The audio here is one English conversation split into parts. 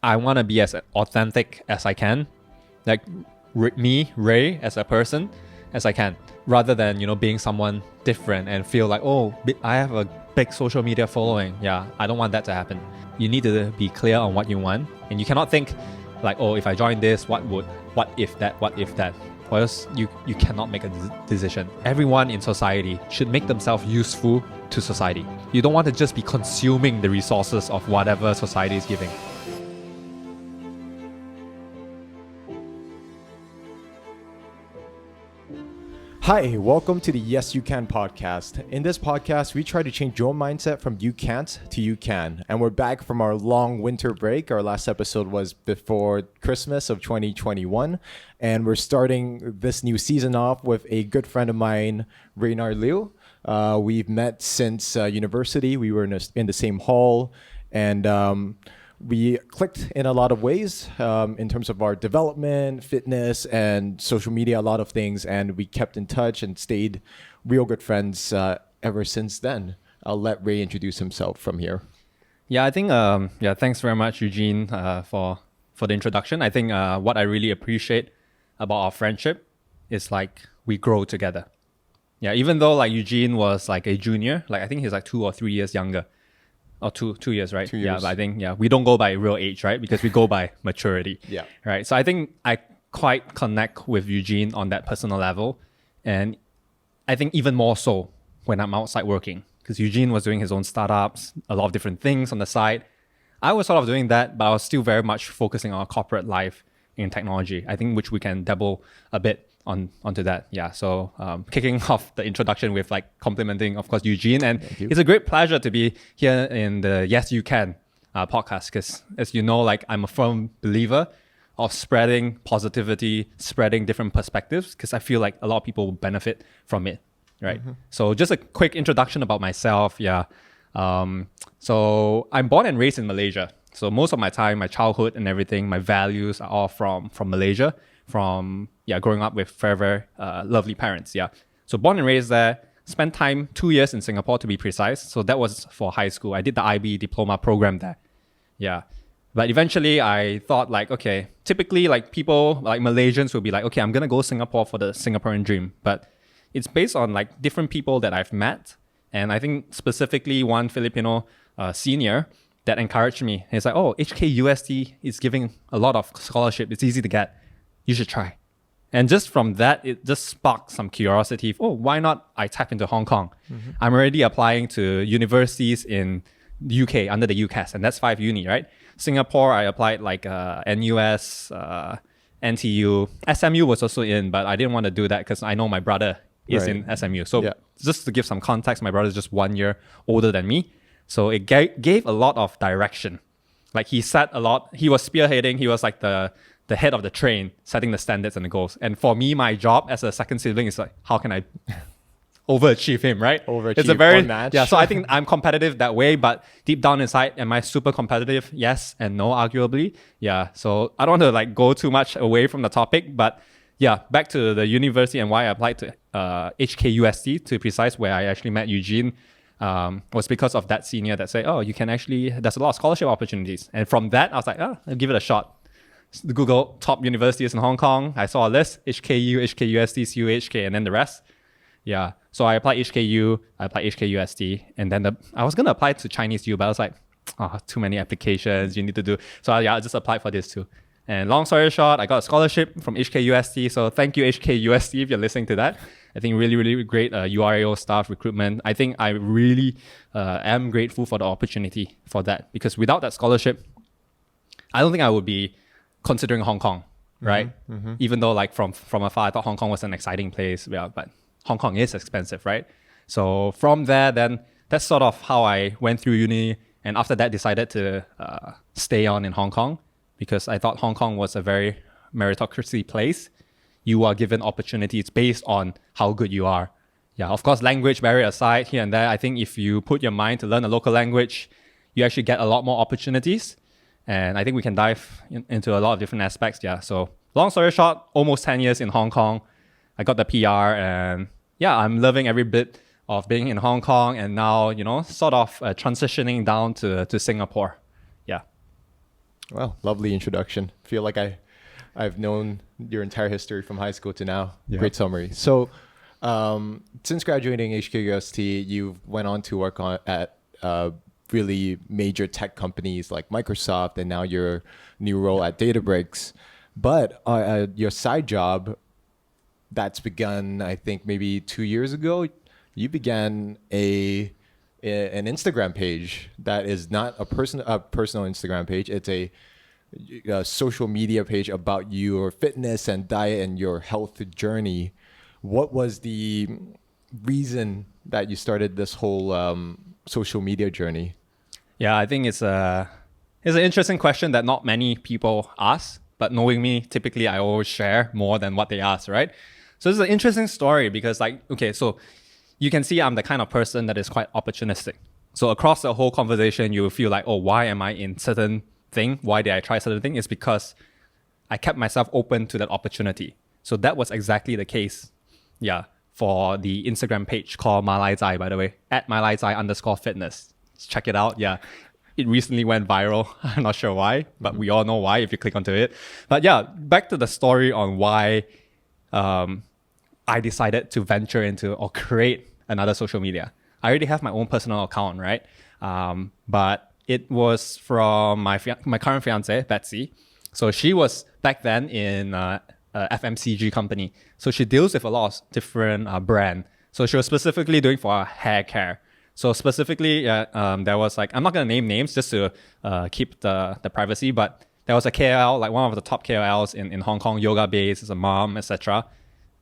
I want to be as authentic as I can, like me, Ray, as a person, as I can, rather than, being someone different and feel like, oh, I have a big social media following. Yeah, I don't want that to happen. You need to be clear on what you want, and you cannot think like, oh, if I join this, what if that, or else you cannot make a decision. Everyone in society should make themselves useful to society. You don't want to just be consuming the resources of whatever society is giving. Hi, welcome to the Yes You Can podcast. In this podcast, we try to change your mindset from you can't to you can. And we're back from our long winter break. Our last episode was before Christmas of 2021. And we're starting this new season off with a good friend of mine, Reynard Liu. We've met since university. We were in the same hall. And we clicked in a lot of ways in terms of our development, fitness, and social media, a lot of things. And we kept in touch and stayed real good friends ever since then. I'll let Ray introduce himself from here. Yeah, I think, thanks very much, Eugene, for the introduction. I think what I really appreciate about our friendship is like we grow together. Yeah, even though like Eugene was like a junior, like I think he's like 2 or 3 years younger. Or 2 years, right? 2 years. Yeah, but I think, we don't go by real age, right? Because we go by maturity. Yeah. Right. So I think I quite connect with Eugene on that personal level. And I think even more so when I'm outside working. Because Eugene was doing his own startups, a lot of different things on the side. I was sort of doing that, but I was still very much focusing on corporate life in technology. I think which we can dabble a bit onto that. Yeah. So kicking off the introduction with like complimenting, of course, Eugene. And it's a great pleasure to be here in the Yes You Can podcast. Because as you know, like I'm a firm believer of spreading positivity, spreading different perspectives, because I feel like a lot of people will benefit from it. Right. Mm-hmm. So just a quick introduction about myself. Yeah. So I'm born and raised in Malaysia. So most of my time, my childhood and everything, my values are all from Malaysia. From growing up with very, very lovely parents. Yeah. So born and raised there, spent time 2 years in Singapore to be precise. So that was for high school. I did the IB diploma program there. Yeah. But eventually I thought like, okay, typically like people like Malaysians will be like, okay, I'm going to go Singapore for the Singaporean dream. But it's based on like different people that I've met. And I think specifically one Filipino senior that encouraged me. He's like, oh, HKUST is giving a lot of scholarship. It's easy to get. You should try. And just from that, it just sparked some curiosity. Oh, why not I tap into Hong Kong? Mm-hmm. I'm already applying to universities in the UK under the UCAS, and that's 5 uni, right? Singapore, I applied like NUS, NTU. SMU was also in, but I didn't want to do that because I know my brother is in SMU. So just to give some context, my brother is just 1 year older than me. So it gave a lot of direction. Like he said a lot. He was spearheading. He was like the head of the train, setting the standards and the goals. And for me, my job as a second sibling is like, how can I overachieve him, right? It's a very match. Yeah. So I think I'm competitive that way, but deep down inside, am I super competitive? Yes and no, arguably. Yeah. So I don't want to like go too much away from the topic, but yeah, back to the university and why I applied to HKUST to be precise, where I actually met Eugene. Was because of that senior that said, oh, you can actually, there's a lot of scholarship opportunities. And from that, I was like, oh, I'll give it a shot. Google top universities in Hong Kong. I saw a list, HKU, HKUST, CUHK, and then the rest. Yeah. So I applied HKU, I applied HKUST, and then I was going to apply to Chinese U, but I was like, oh, too many applications you need to do. So I just applied for this too. And long story short, I got a scholarship from HKUST. So thank you, HKUST, if you're listening to that. I think really, really great URAO staff recruitment. I think I really am grateful for the opportunity for that, because without that scholarship, I don't think I would be considering Hong Kong, right? Mm-hmm. Even though like from afar, I thought Hong Kong was an exciting place, but Hong Kong is expensive, right? So from there, then that's sort of how I went through uni. And after that, decided to stay on in Hong Kong, because I thought Hong Kong was a very meritocracy place. You are given opportunities based on how good you are. Yeah, of course, language barrier aside, here and there, I think if you put your mind to learn a local language, you actually get a lot more opportunities. And I think we can dive into a lot of different aspects. Yeah. So long story short, almost 10 years in Hong Kong. I got the PR, and yeah, I'm loving every bit of being in Hong Kong, and now, sort of transitioning down to Singapore. Yeah. Wow, lovely introduction. Feel like I've known your entire history from high school to now. Yeah. Great summary. So, since graduating HKUST, you went on to work at really major tech companies like Microsoft, and now your new role at Databricks. But your side job that's begun, I think, maybe 2 years ago, you began an Instagram page that is not a personal Instagram page. It's a social media page about your fitness and diet and your health journey. What was the reason that you started this whole social media journey? Yeah, I think it's an interesting question that not many people ask, but knowing me, typically I always share more than what they ask, right? So this is an interesting story because so you can see I'm the kind of person that is quite opportunistic. So across the whole conversation, you will feel like, oh, why am I in certain thing? Why did I try certain thing? It's because I kept myself open to that opportunity. So that was exactly the case. Yeah. For the Instagram page called Malaizai, by the way, at Malaizai_fitness. Check it out. Yeah. It recently went viral. I'm not sure why, but we all know why if you click onto it. But yeah, back to the story on why I decided to venture into or create another social media. I already have my own personal account, right? But it was from my current fiance, Betsy. So she was back then in a FMCG company. So she deals with a lot of different brand. So she was specifically doing for hair care. So specifically, there was I'm not going to name names just to keep the privacy, but there was a KOL, like one of the top KOLs in Hong Kong, yoga base, is a mom, etc.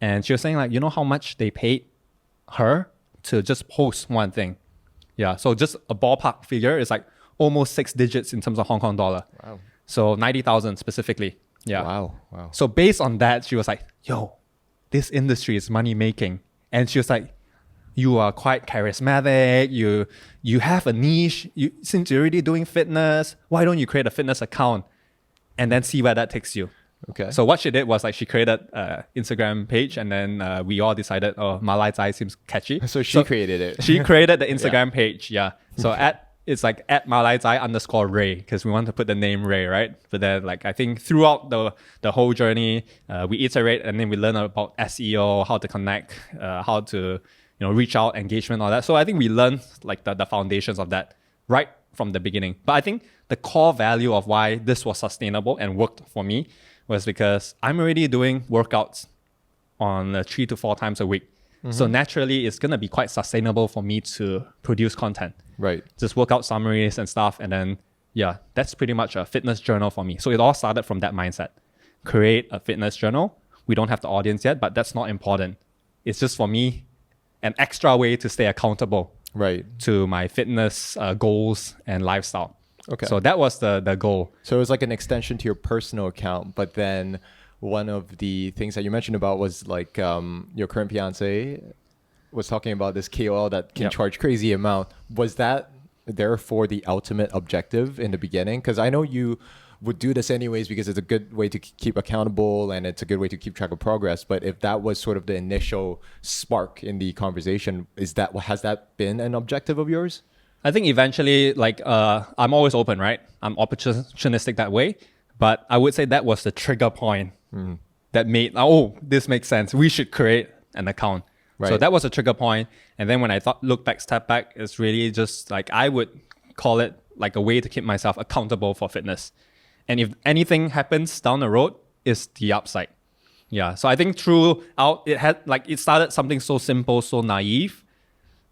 And she was saying you know how much they paid her to just post one thing? Yeah, so just a ballpark figure is almost 6 digits in terms of Hong Kong dollar. Wow. So 90,000 specifically. Yeah. Wow. So based on that, she was like, yo, this industry is money making. And she was like, you are quite charismatic. You have a niche. Since you're already doing fitness, why don't you create a fitness account and then see where that takes you? Okay. So what she did was she created an Instagram page, and then we all decided, oh, Malaizai seems catchy. So she created it. She created the Instagram page. Yeah. So it's at Malaizai_Ray, because we want to put the name Ray, right? But then I think throughout the whole journey, we iterate and then we learn about SEO, how to connect, how to reach out, engagement, all that. So I think we learned the foundations of that right from the beginning. But I think the core value of why this was sustainable and worked for me was because I'm already doing workouts on 3 to 4 times a week. Mm-hmm. So naturally, it's going to be quite sustainable for me to produce content. Right. Just workout summaries and stuff. And then, that's pretty much a fitness journal for me. So it all started from that mindset. Create a fitness journal. We don't have the audience yet, but that's not important. It's just for me, an extra way to stay accountable to my fitness goals and lifestyle. Okay. So that was the goal. So it was like an extension to your personal account, but then one of the things that you mentioned about was your current fiance was talking about this KOL that can charge crazy amount. Was that therefore the ultimate objective in the beginning? Because I know you would do this anyways because it's a good way to keep accountable and it's a good way to keep track of progress. But if that was sort of the initial spark in the conversation, has that been an objective of yours? I think eventually, I'm always open, right? I'm opportunistic that way. But I would say that was the trigger point that made, this makes sense. We should create an account. Right. So that was a trigger point. And then when I step back, it's really just I would call it a way to keep myself accountable for fitness. And if anything happens down the road, it's the upside. Yeah. So I think throughout, it started something so simple, so naive.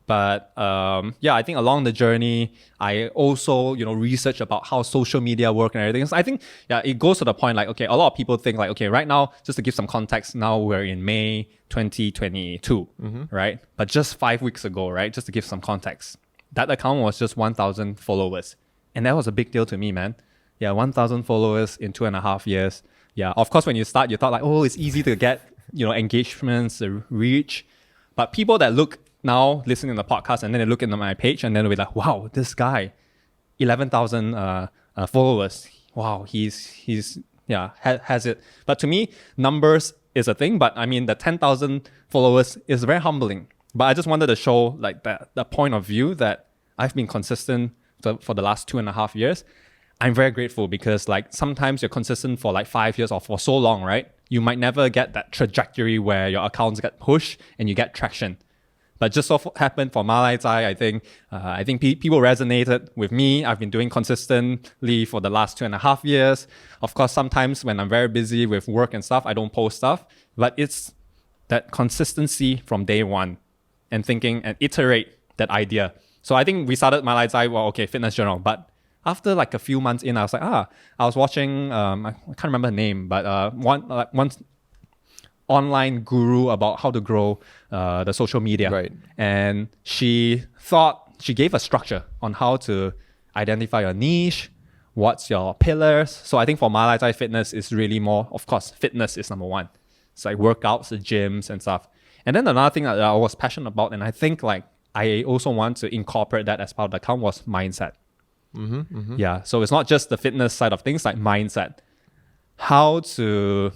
But I think along the journey, I also, research about how social media work and everything. So I think, it goes to the point a lot of people think right now, just to give some context, now we're in May 2022, right? But just 5 weeks ago, right? Just to give some context, that account was just 1,000 followers. And that was a big deal to me, man. Yeah, 1,000 followers in 2.5 years. Yeah, of course, when you start, you thought it's easy to get, engagements, the reach. But people that look now listening to the podcast and then they look into my page and then they'll be like, wow, this guy, 11,000 followers. Wow, he's has it. But to me, numbers is a thing. But I mean, the 10,000 followers is very humbling. But I just wanted to show the point of view that I've been consistent for the last 2.5 years. I'm very grateful because like sometimes you're consistent for like 5 years or for so long, right? You might never get that trajectory where your accounts get pushed and you get traction. But just so happened for Malaizai, I think people resonated with me. I've been doing consistently for the last 2.5 years. Of course, sometimes when I'm very busy with work and stuff, I don't post stuff. But it's that consistency from day one and thinking and iterate that idea. So I think we started Malaizai, well, okay, fitness journal. But after like a few months in, I was like, I was watching, I can't remember her name, but one online guru about how to grow the social media. Right. And she gave a structure on how to identify your niche, what's your pillars. So I think for Malaizai fitness is really more, of course, fitness is number one. It's like workouts, the gyms and stuff. And then another thing that I was passionate about, and I think like I also want to incorporate that as part of the account, was mindset. Yeah, so it's not just the fitness side of things, like mindset. How to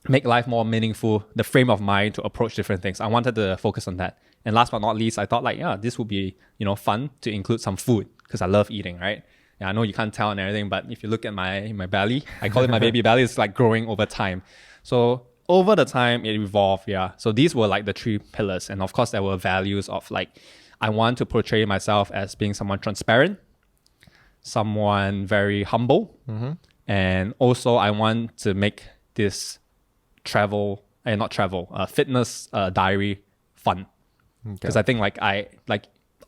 make life more meaningful, the frame of mind to approach different things. I wanted to focus on that. And last but not least, I thought like, yeah, this would be, fun to include some food because I love eating, right? Yeah, I know you can't tell and everything, but if you look at my belly, I call it my baby belly, it's like growing over time. So over the time, it evolved, yeah. So these were like the 3 pillars. And of course, there were values of like, I want to portray myself as being someone transparent, someone very humble. And also I want to make this fitness diary fun. Because I think like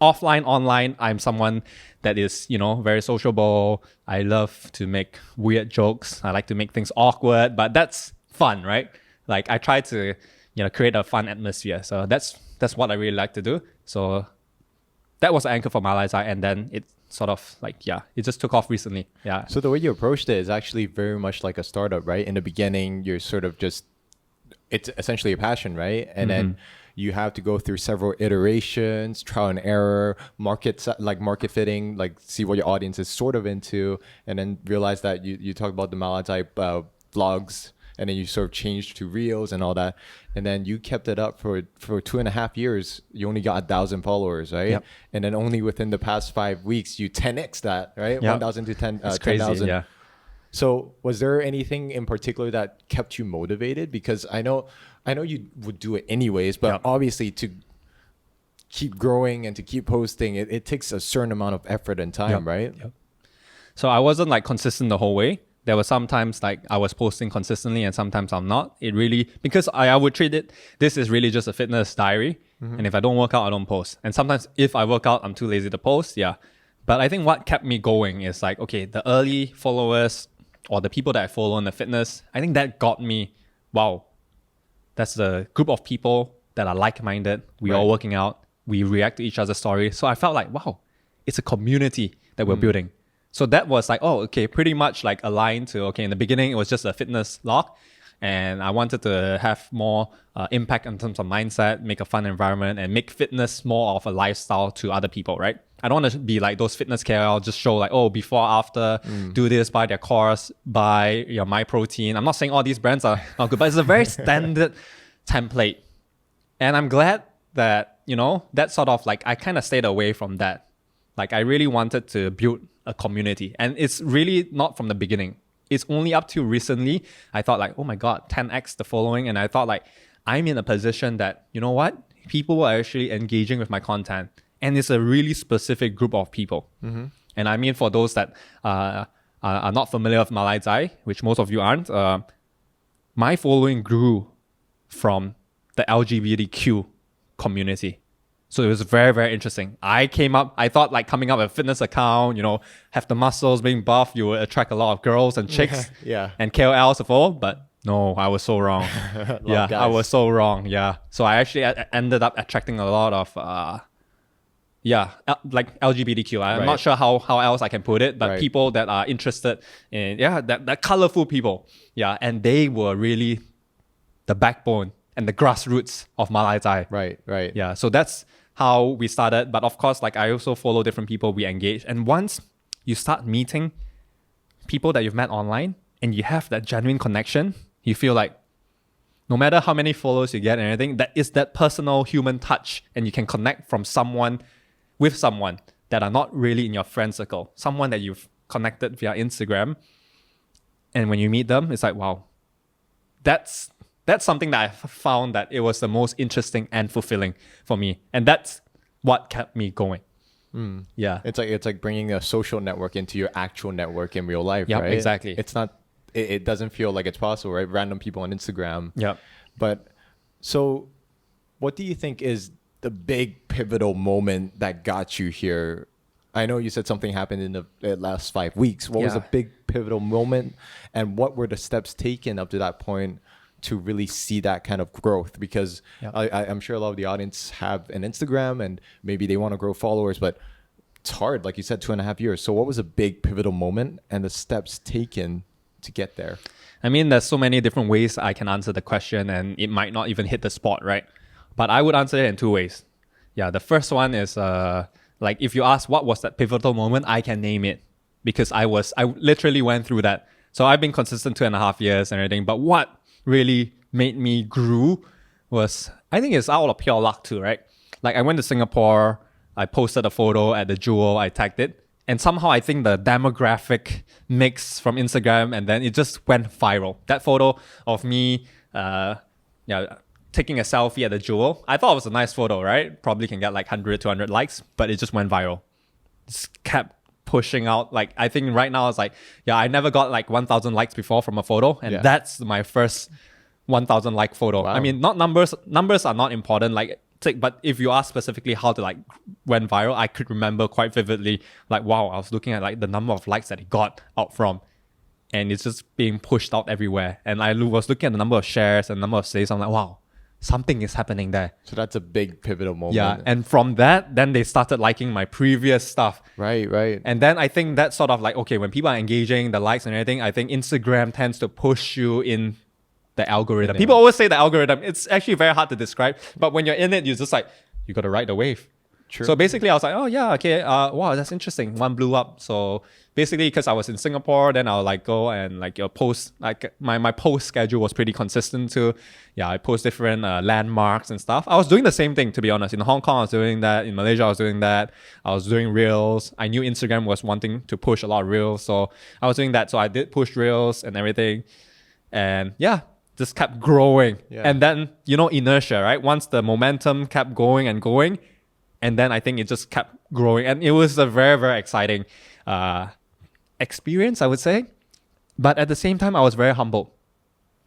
offline, online, I'm someone that is, very sociable. I love to make weird jokes. I like to make things awkward, but that's fun, right? Like I try to, create a fun atmosphere. So that's what I really like to do. So that was the anchor for Malaizai, and then it sort of like, it just took off recently. Yeah. So the way you approached it is actually very much like a startup, right? In the beginning, you're sort of just, it's essentially a passion, right? And then you have to go through several iterations, trial and error, market fitting, like see what your audience is sort of into, and then realize that you talk about the Malaizai vlogs, and then you sort of changed to reels and all that, and then you kept it up for 2.5 years. You only got 1,000 followers, right? Yep. And then only within the past 5 weeks, you 10x that, right? Yep. 1,000 to 10,000. That's crazy, yeah. So was there anything in particular that kept you motivated? Because I know you would do it anyways, but obviously to keep growing and to keep posting, it takes a certain amount of effort and time, right? Yep. So I wasn't like consistent the whole way. There were sometimes like I was posting consistently and sometimes I'm not. It really, because I would treat it, this is really just a fitness diary. And if I don't work out, I don't post. And sometimes if I work out, I'm too lazy to post. Yeah. But I think what kept me going is like, okay, the early followers or the people that I follow in the fitness, I think that got me, wow, that's the group of people that are like-minded. We all working out. We react to each other's stories. So I felt like, wow, it's a community that we're building. So that was like, oh, okay, pretty much like aligned to, okay, in the beginning, it was just a fitness log. And I wanted to have more impact in terms of mindset, make a fun environment, and make fitness more of a lifestyle to other people, right? I don't want to be like those fitness KOL, just show like, oh, before, after, do this, buy their course, buy your My Protein. I'm not saying all these brands are not good, but it's a very standard template. And I'm glad that, that sort of like, I kind of stayed away from that. Like I really wanted to build a community, and it's really not from the beginning. It's only up to recently, I thought like, oh my God, 10x the following. And I thought like, I'm in a position that, you know what? People are actually engaging with my content. And it's a really specific group of people. And I mean, for those that are not familiar with Malaizai, which most of you aren't, my following grew from the LGBTQ community. So it was very, very interesting. I thought like coming up with a fitness account, have the muscles, being buff, you would attract a lot of girls and chicks and KOLs of all, but no, I was so wrong. I was so wrong. Yeah. So I actually ended up attracting a lot of, like LGBTQ. I'm not sure how else I can put it, but people that are interested in, that colorful people. Yeah. And they were really the backbone and the grassroots of Malaizai. Right. Yeah. So that's how we started. But of course, like I also follow different people we engage. And once you start meeting people that you've met online and you have that genuine connection, you feel like no matter how many followers you get and everything, that is that personal human touch, and you can connect with someone that are not really in your friend circle, someone that you've connected via Instagram, and when you meet them, it's like, wow, that's something that I found that it was the most interesting and fulfilling for me, and that's what kept me going. Yeah, It's like bringing a social network into your actual network in real life, yeah, right? exactly. It's not. It doesn't feel like it's possible, right? Random people on Instagram. Yeah. But so, what do you think is the big pivotal moment that got you here? I know you said something happened in the last 5 weeks. What was Yeah. the big pivotal moment, and what were the steps taken up to that point to really see that kind of growth? Because Yeah. I'm sure a lot of the audience have an Instagram and maybe they want to grow followers, but it's hard, like you said, 2.5 years. So what was a big pivotal moment and the steps taken to get there? I mean, there's so many different ways I can answer the question, and it might not even hit the spot, right? But I would answer it in two ways. Yeah, the first one is like if you ask what was that pivotal moment, I can name it because I literally went through that. So I've been consistent 2.5 years and everything. But what really made me grew was, I think it's out of pure luck too, right? Like I went to Singapore, I posted a photo at the Jewel, I tagged it. And somehow I think the demographic mix from Instagram, and then it just went viral. That photo of me taking a selfie at the Jewel, I thought it was a nice photo, right? Probably can get like 100, 200 likes, but it just went viral. Just kept pushing out. Like I think right now it's like, yeah, I never got like 1,000 likes before from a photo. And that's my first 1,000 like photo. Wow. I mean, not numbers are not important. Like, but if you ask specifically how to like went viral, I could remember quite vividly, like, wow, I was looking at like the number of likes that it got out from, and it's just being pushed out everywhere. And I was looking at the number of shares and number of saves. I'm like, wow, something is happening there. So that's a big pivotal moment. Yeah. And from that, then they started liking my previous stuff. Right. And then I think that's sort of like, okay, when people are engaging, the likes and everything, I think Instagram tends to push you in the algorithm. People always say the algorithm. It's actually very hard to describe. But when you're in it, you're just like, you got to ride the wave. True. So basically, I was like, oh yeah, okay, wow, that's interesting. One blew up. So basically, because I was in Singapore, then I'll like go and like post, like my post schedule was pretty consistent too. Yeah, I post different landmarks and stuff. I was doing the same thing, to be honest. In Hong Kong, I was doing that. In Malaysia, I was doing that. I was doing reels. I knew Instagram was wanting to push a lot of reels, so I was doing that. So I did push reels and everything, and yeah, just kept growing. Yeah. And then, you know, inertia, right? Once the momentum kept going and going, and then I think it just kept growing. And it was a very, very exciting experience, I would say. But at the same time, I was very humbled.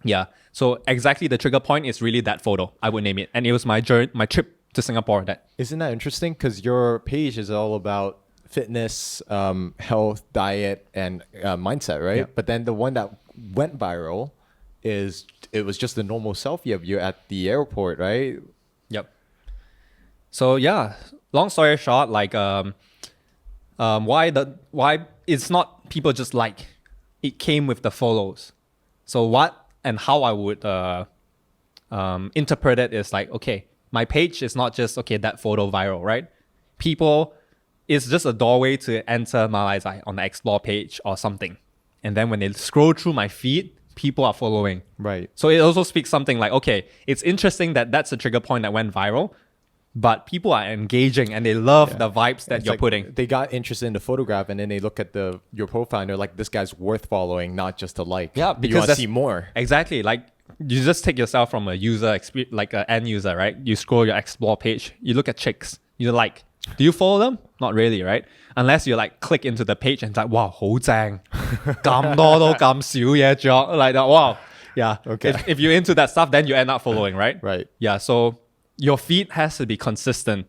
Yeah. So exactly the trigger point is really that photo, I would name it. And it was my journey, my trip to Singapore. Isn't that interesting? Because your page is all about fitness, health, diet, and mindset, right? Yeah. But then the one that went viral it was just a normal selfie of you at the airport, right? Yep. So yeah, long story short, like why it's not people just like, it came with the follows. So what and how I would interpret it is like, okay, my page is not just, okay, that photo viral, right? People, it's just a doorway to enter Malaizai on the explore page or something. And then when they scroll through my feed, people are following. Right. So it also speaks something like, okay, it's interesting that that's a trigger point that went viral, but people are engaging and they love the vibes that It's you're like putting. They got interested in the photograph, and then they look at your profile and they're like, this guy's worth following, not just a like. Yeah, you because want to that's see more. Exactly. Like you just take yourself from a user like an end user, right? You scroll your explore page, you look at chicks, you like, do you follow them? Not really, right? Unless you like click into the page and it's like, wow, 好正，咁多都咁少嘢着, like that. Wow. Yeah. Okay. If you're into that stuff, then you end up following, right? Right. Yeah. So your feed has to be consistent.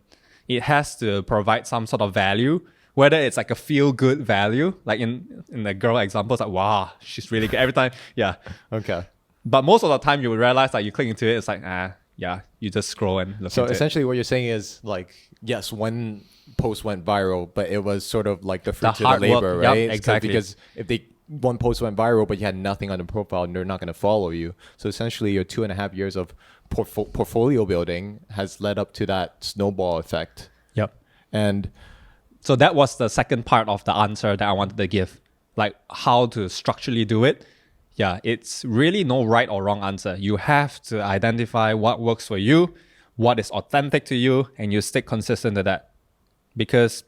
It has to provide some sort of value, whether it's like a feel good value, like in the girl example, it's like, wow, she's really good every time. Yeah. Okay. But most of the time you will realize that you click into it, it's like, yeah, you just scroll and look So into essentially what you're saying is like, yes, one post went viral, but it was sort of like the fruits of hard the labor, work. Yep, right? exactly. Because if one post went viral, but you had nothing on the profile, and they're not going to follow you. So essentially your 2.5 years of portfolio building has led up to that snowball effect. Yep. And so that was the second part of the answer that I wanted to give, like how to structurally do it. Yeah, it's really no right or wrong answer. You have to identify what works for you, what is authentic to you, and you stick consistent to that. Because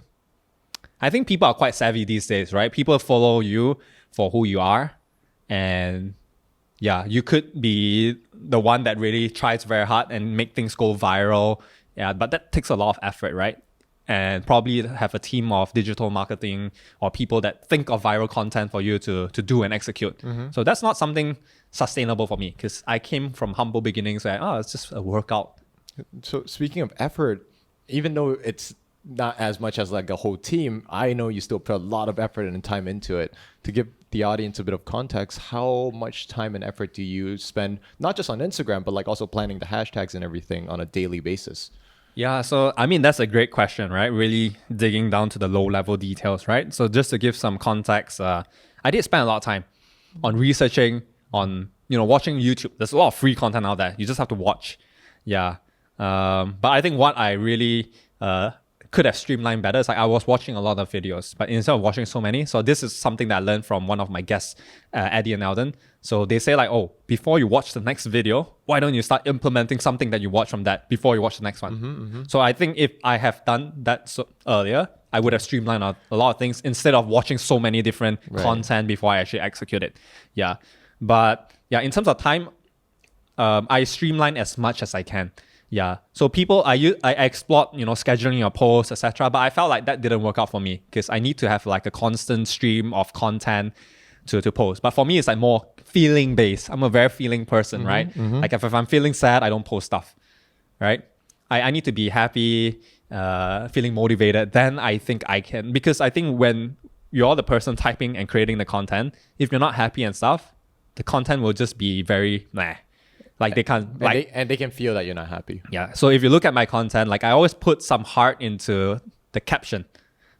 I think people are quite savvy these days, right? People follow you for who you are. And yeah, you could be the one that really tries very hard and make things go viral. Yeah, but that takes a lot of effort, right? And probably have a team of digital marketing or people that think of viral content for you to do and execute. So that's not something sustainable for me because I came from humble beginnings where, it's just a workout. So speaking of effort, even though it's not as much as like a whole team, I know you still put a lot of effort and time into it. To give the audience a bit of context, how much time and effort do you spend, not just on Instagram, but like also planning the hashtags and everything on a daily basis? Yeah, so I mean, that's a great question, right? Really digging down to the low level details, right? So just to give some context, I did spend a lot of time on researching, on, watching YouTube. There's a lot of free content out there. You just have to watch. Yeah. But I think what I really could have streamlined better is like I was watching a lot of videos, but instead of watching so many, so this is something that I learned from one of my guests, Eddie and Eldon. So they say like, before you watch the next video, why don't you start implementing something that you watch from that before you watch the next one? So I think if I have done that earlier, I would have streamlined a lot of things instead of watching so many different content before I actually execute it. Yeah. But yeah, in terms of time, I streamline as much as I can. Yeah. So I explored, scheduling your posts, etc. But I felt like that didn't work out for me because I need to have like a constant stream of content to post. But for me, it's like more feeling based. I'm a very feeling person, right? Like if I'm feeling sad, I don't post stuff, right? I need to be happy, feeling motivated. Then I think I can, because I think when you're the person typing and creating the content, if you're not happy and stuff, the content will just be very meh. Like they can't, and they can feel that you're not happy. Yeah. So if you look at my content, like I always put some heart into the caption.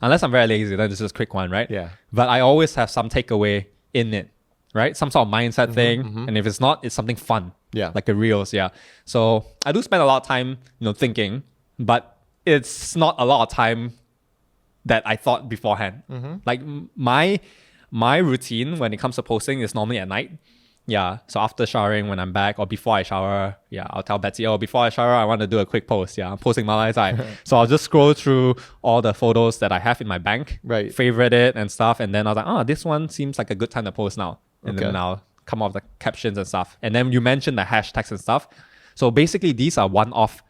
Unless I'm very lazy, then it's just a quick one, right? Yeah. But I always have some takeaway in it, right? Some sort of mindset thing. And if it's not, it's something fun. Yeah. Like a reels. Yeah. So I do spend a lot of time, thinking, but it's not a lot of time that I thought beforehand. Like my routine when it comes to posting is normally at night. Yeah, so after showering when I'm back or before I shower, I'll tell Betsy, before I shower, I want to do a quick post. Yeah, I'm posting Malaizai. So I'll just scroll through all the photos that I have in my bank, right? Favorite it and stuff. And then I was like, this one seems like a good time to post now. And then I'll come up with the captions and stuff. And then you mentioned the hashtags and stuff. So basically, these are one-off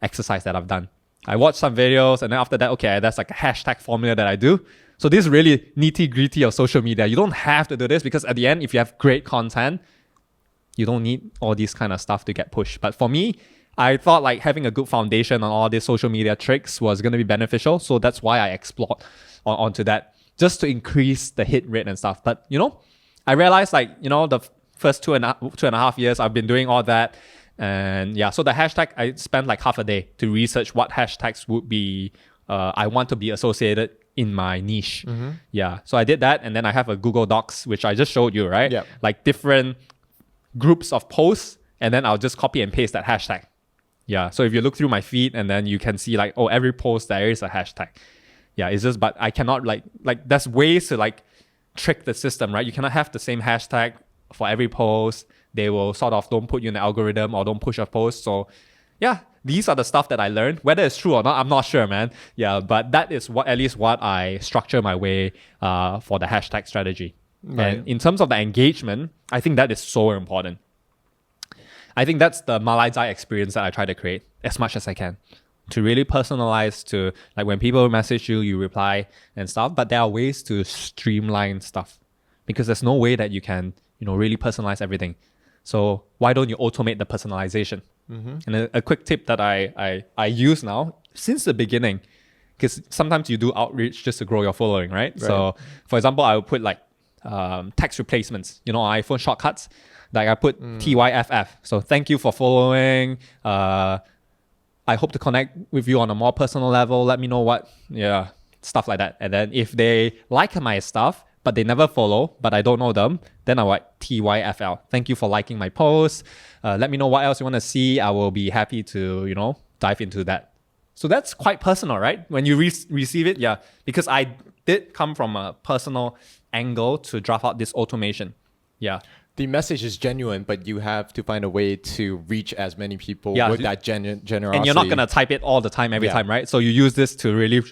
exercise that I've done. I watch some videos and then after that, that's like a hashtag formula that I do. So this is really nitty-gritty of social media. You don't have to do this because at the end, if you have great content, you don't need all this kind of stuff to get pushed. But for me, I thought like having a good foundation on all these social media tricks was going to be beneficial. So that's why I explored onto that just to increase the hit rate and stuff. But, I realized like, the first two and a half years I've been doing all that. And so the hashtag, I spent like half a day to research what hashtags would be, I want to be associated in my niche. Yeah. So I did that. And then I have a Google Docs, which I just showed you, right? Yeah. Like different groups of posts. And then I'll just copy and paste that hashtag. Yeah. So if you look through my feed and then you can see like, every post there is a hashtag. Yeah. It's just, but I cannot like there's ways to like trick the system, right? You cannot have the same hashtag for every post. They will sort of don't put you in the algorithm or don't push a post. So yeah, these are the stuff that I learned. Whether it's true or not, I'm not sure, man. Yeah, but that is at least what I structure my way for the hashtag strategy. Right. And in terms of the engagement, I think that is so important. I think that's the Malaizai experience that I try to create as much as I can. To really personalize, to like when people message you, you reply and stuff. But there are ways to streamline stuff because there's no way that you can, really personalize everything. So why don't you automate the personalization? And a quick tip that I use now since the beginning, because sometimes you do outreach just to grow your following, right? So for example, I would put like text replacements, iPhone shortcuts. Like I put TYFF. So thank you for following. I hope to connect with you on a more personal level. Let me know stuff like that. And then if they like my stuff, but they never follow, but I don't know them, then I write TYFL. Thank you for liking my post. Let me know what else you want to see. I will be happy to, dive into that. So that's quite personal, right? When you receive it, because I did come from a personal angle to draft out this automation. Yeah. The message is genuine, but you have to find a way to reach as many people Yeah. with that generosity. And you're not going to type it all the time, every Yeah. time, right? So you use this to really,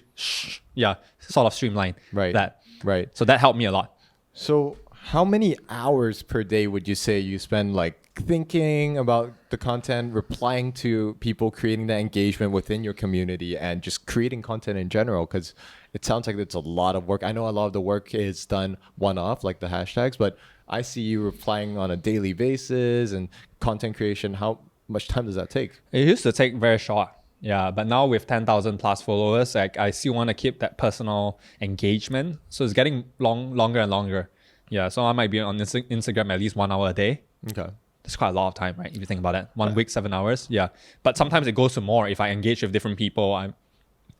sort of streamline Right. that. Right. So that helped me a lot. So how many hours per day would you say you spend like thinking about the content, replying to people, creating that engagement within your community, and just creating content in general? Because it sounds like it's a lot of work. I know a lot of the work is done one-off, like the hashtags, but I see you replying on a daily basis and content creation. How much time does that take? It used to take very short. Yeah, but now with 10,000 plus followers, like I still want to keep that personal engagement. So it's getting longer and longer. Yeah, so I might be on Instagram at least 1 hour a day. Okay. That's quite a lot of time, right? If you think about it. 1 week, 7 hours. Yeah. But sometimes it goes to more if I engage with different people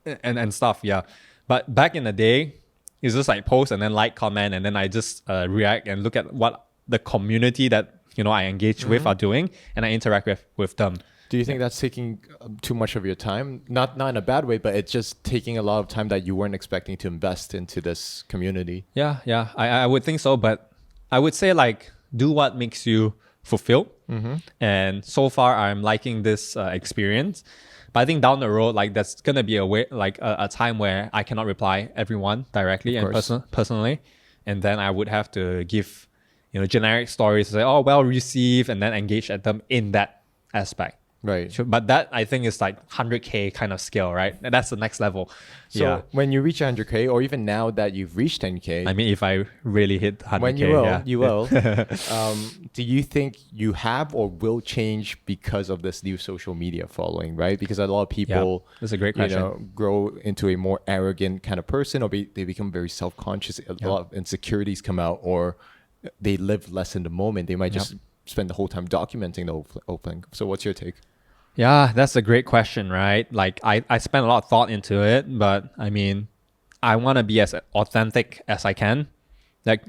and stuff. Yeah. But back in the day, it's just like post and then like, comment, and then I just react and look at what the community that, I engage with are doing, and I interact with them. Do you think that's taking too much of your time? Not in a bad way, but it's just taking a lot of time that you weren't expecting to invest into this community. Yeah. I would think so, but I would say like do what makes you fulfilled. And so far, I'm liking this experience. But I think down the road, like there's gonna be a time where I cannot reply everyone directly and personally, and then I would have to give generic stories to say, oh, well received, and then engage at them in that aspect. Right. But that I think is like 100K kind of scale, right? And that's the next level. So when you reach 100K, or even now that you've reached 10K, I mean, if I really hit 100K, when you will. Do you think you have or will change because of this new social media following, right? Because a lot of people, that's a great question. grow into a more arrogant kind of person, or they become very self-conscious. A lot of insecurities come out, or they live less in the moment. They might just spend the whole time documenting the whole thing. So what's your take? Yeah, that's a great question, right? Like I spent a lot of thought into it, but I mean, I want to be as authentic as I can. Like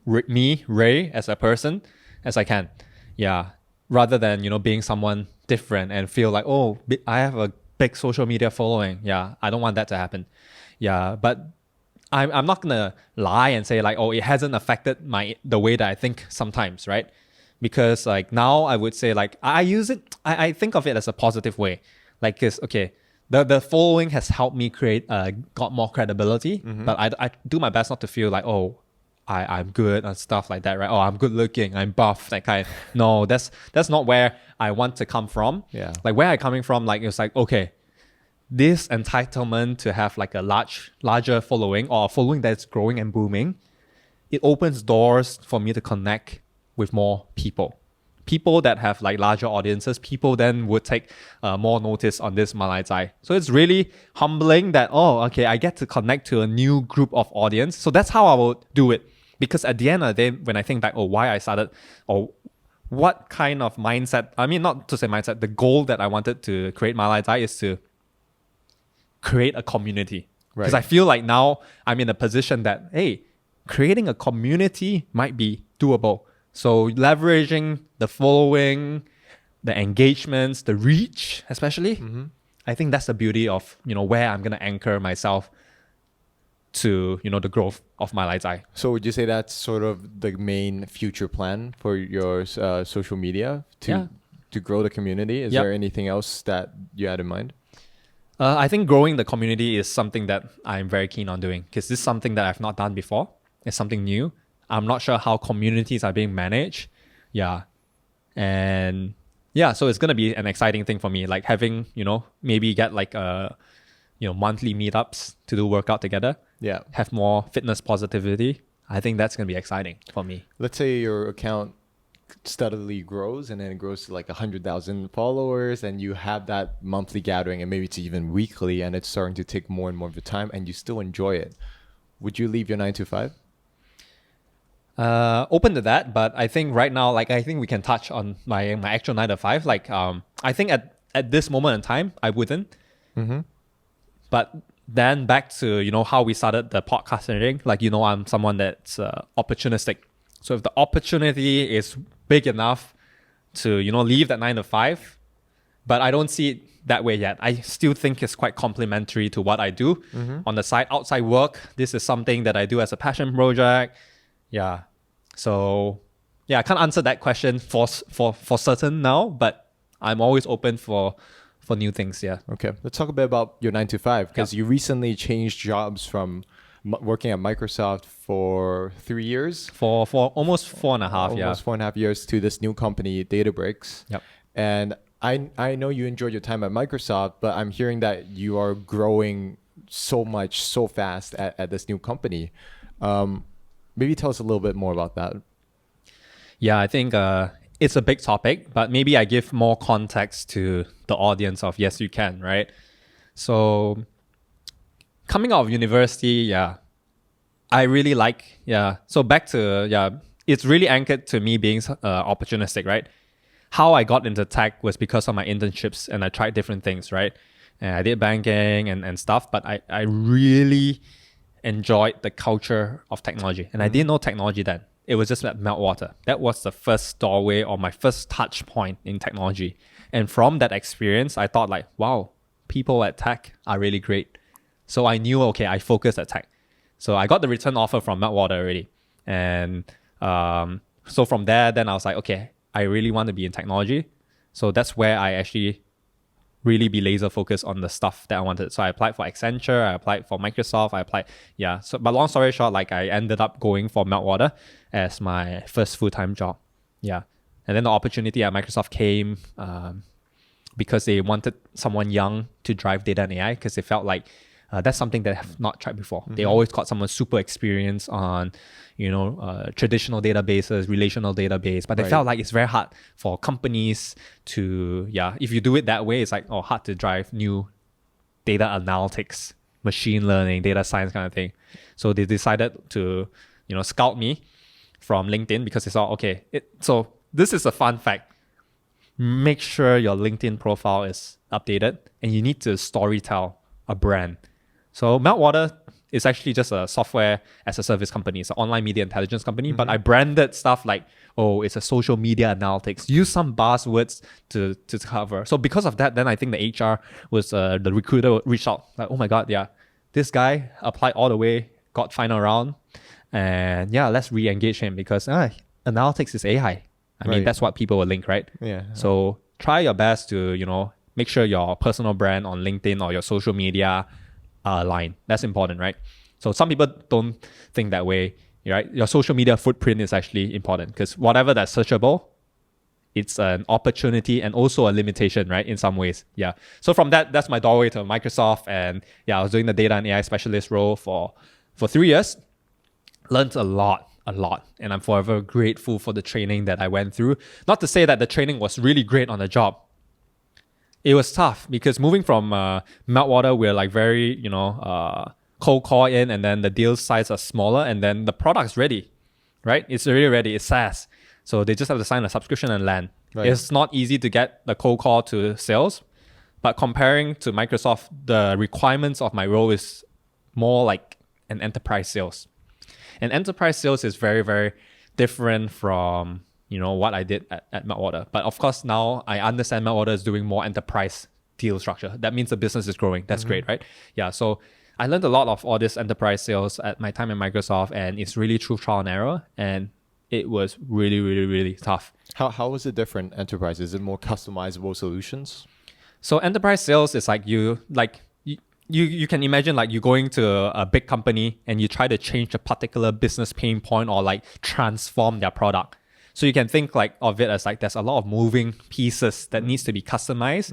me, Ray, as a person, as I can. Yeah. Rather than, being someone different and feel like, oh, I have a big social media following. Yeah. I don't want that to happen. Yeah. But I'm not going to lie and say like, oh, it hasn't affected the way that I think sometimes, right? Because like now I would say like I use it, I think of it as a positive way. Like, cause okay, the following has helped me got more credibility, but I do my best not to feel like, oh, I'm good and stuff like that, right? Oh, I'm good looking, I'm buff, that kind. No, that's not where I want to come from. Yeah. Like where I'm coming from, like it's like, okay, this entitlement to have like a larger following, or a following that's growing and booming, it opens doors for me to connect with more people that have like larger audiences. People then would take more notice on this Malaizai. So it's really humbling that, oh, okay, I get to connect to a new group of audience. So that's how I will do it. Because at the end of the day, when I think back, why I started, or what kind of mindset, I mean, not to say mindset, the goal that I wanted to create Malaizai is to create a community. Because I feel like now I'm in a position that, hey, creating a community might be doable. So leveraging the following, the engagements, the reach, especially, I think that's the beauty of, where I'm going to anchor myself to, the growth of Malaizai. So would you say that's sort of the main future plan for your social media to grow the community? Is there anything else that you had in mind? I think growing the community is something that I'm very keen on doing, because this is something that I've not done before. It's something new. I'm not sure how communities are being managed. Yeah. And yeah, so it's going to be an exciting thing for me, like having, maybe get like monthly meetups to do workout together. Yeah. Have more fitness positivity. I think that's going to be exciting for me. Let's say your account steadily grows, and then it grows to like 100,000 followers, and you have that monthly gathering, and maybe it's even weekly, and it's starting to take more and more of your time, and you still enjoy it. Would you leave your 9 to 5? Open to that, but I think right now, like I think we can touch on my actual 9 to 5. Like I think at this moment in time, I wouldn't. But then back to how we started the podcasting. Like I'm someone that's opportunistic. So if the opportunity is big enough to leave that 9 to 5, but I don't see it that way yet. I still think it's quite complementary to what I do on the side, outside work. This is something that I do as a passion project. Yeah. So I can't answer that question for certain now, but I'm always open for new things. Yeah. Okay, let's talk a bit about your 9 to 5 because Yep. you recently changed jobs from working at Microsoft for 3 years, For almost 4.5. Yeah. almost 4.5 years, to this new company, Databricks. Yep. And I know you enjoyed your time at Microsoft, but I'm hearing that you are growing so much, so fast at this new company. Maybe tell us a little bit more about that. Yeah, I think it's a big topic, but maybe I give more context to the audience of Yes You Can, right? So coming out of university, I really like, So back to, it's really anchored to me being opportunistic, right? How I got into tech was because of my internships and I tried different things, right? And I did banking and stuff, but I really enjoyed the culture of technology. And I didn't know technology then. It was just like Meltwater. That was the first doorway or my first touch point in technology. And from that experience, I thought like, wow, people at tech are really great. So I knew, okay, I focused at tech. So I got the return offer from Meltwater already. And so from there, then I was like, okay, I really want to be in technology. So that's where I actually really be laser focused on the stuff that I wanted. So I applied for Accenture, I applied for Microsoft, So, but long story short, like I ended up going for Meltwater as my first full-time job. Yeah. And then the opportunity at Microsoft came because they wanted someone young to drive data and AI because they felt like that's something that I have not tried before. They always got someone super experienced on, traditional databases, relational database, but they felt like it's very hard for companies to, if you do it that way, it's like, hard to drive new data analytics, machine learning, data science kind of thing. So they decided to, scout me from LinkedIn because they saw, okay, so this is a fun fact. Make sure your LinkedIn profile is updated and you need to storytell a brand. So Meltwater is actually just a software as a service company. It's an online media intelligence company, but I branded stuff like, it's a social media analytics. Use some buzzwords to cover. So because of that, then I think the HR was, the recruiter reached out like, oh my God, this guy applied all the way, got final round. And let's re-engage him because analytics is AI. I mean, that's what people will link, right? Yeah. So try your best to, make sure your personal brand on LinkedIn or your social media line. That's important, right? So some people don't think that way, right? Your social media footprint is actually important because whatever that's searchable, it's an opportunity and also a limitation, right? In some ways. Yeah. So from that's my doorway to Microsoft. And I was doing the data and AI specialist role for 3 years. Learned a lot. And I'm forever grateful for the training that I went through. Not to say that the training was really great on the job. It was tough because moving from Meltwater, we're like very, cold call in and then the deal size are smaller and then the product's ready, right? It's already ready. It's SaaS. So they just have to sign a subscription and land. Right. It's not easy to get the cold call to sales, but comparing to Microsoft, the requirements of my role is more like an enterprise sales. And enterprise sales is very, very different from what I did at Meltwater. But of course, now I understand Meltwater is doing more enterprise deal structure. That means the business is growing. That's great, right? Yeah. So I learned a lot of all this enterprise sales at my time at Microsoft, and it's really through trial and error. And it was really, really, really tough. How is it different enterprise? Is it more customizable solutions? So enterprise sales is like you can imagine like you going to a big company and you try to change a particular business pain point or like transform their product. So you can think like of it as like there's a lot of moving pieces that needs to be customized.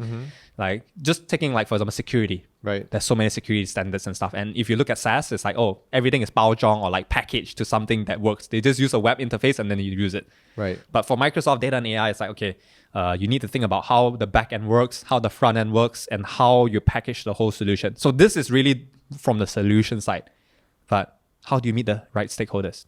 Like just taking like, for example, security. Right. There's so many security standards and stuff. And if you look at SaaS, it's like, everything is baozhong or like packaged to something that works. They just use a web interface and then you use it. Right. But for Microsoft Data and AI, it's like, okay, you need to think about how the back end works, how the front end works, and how you package the whole solution. So this is really from the solution side. But how do you meet the right stakeholders?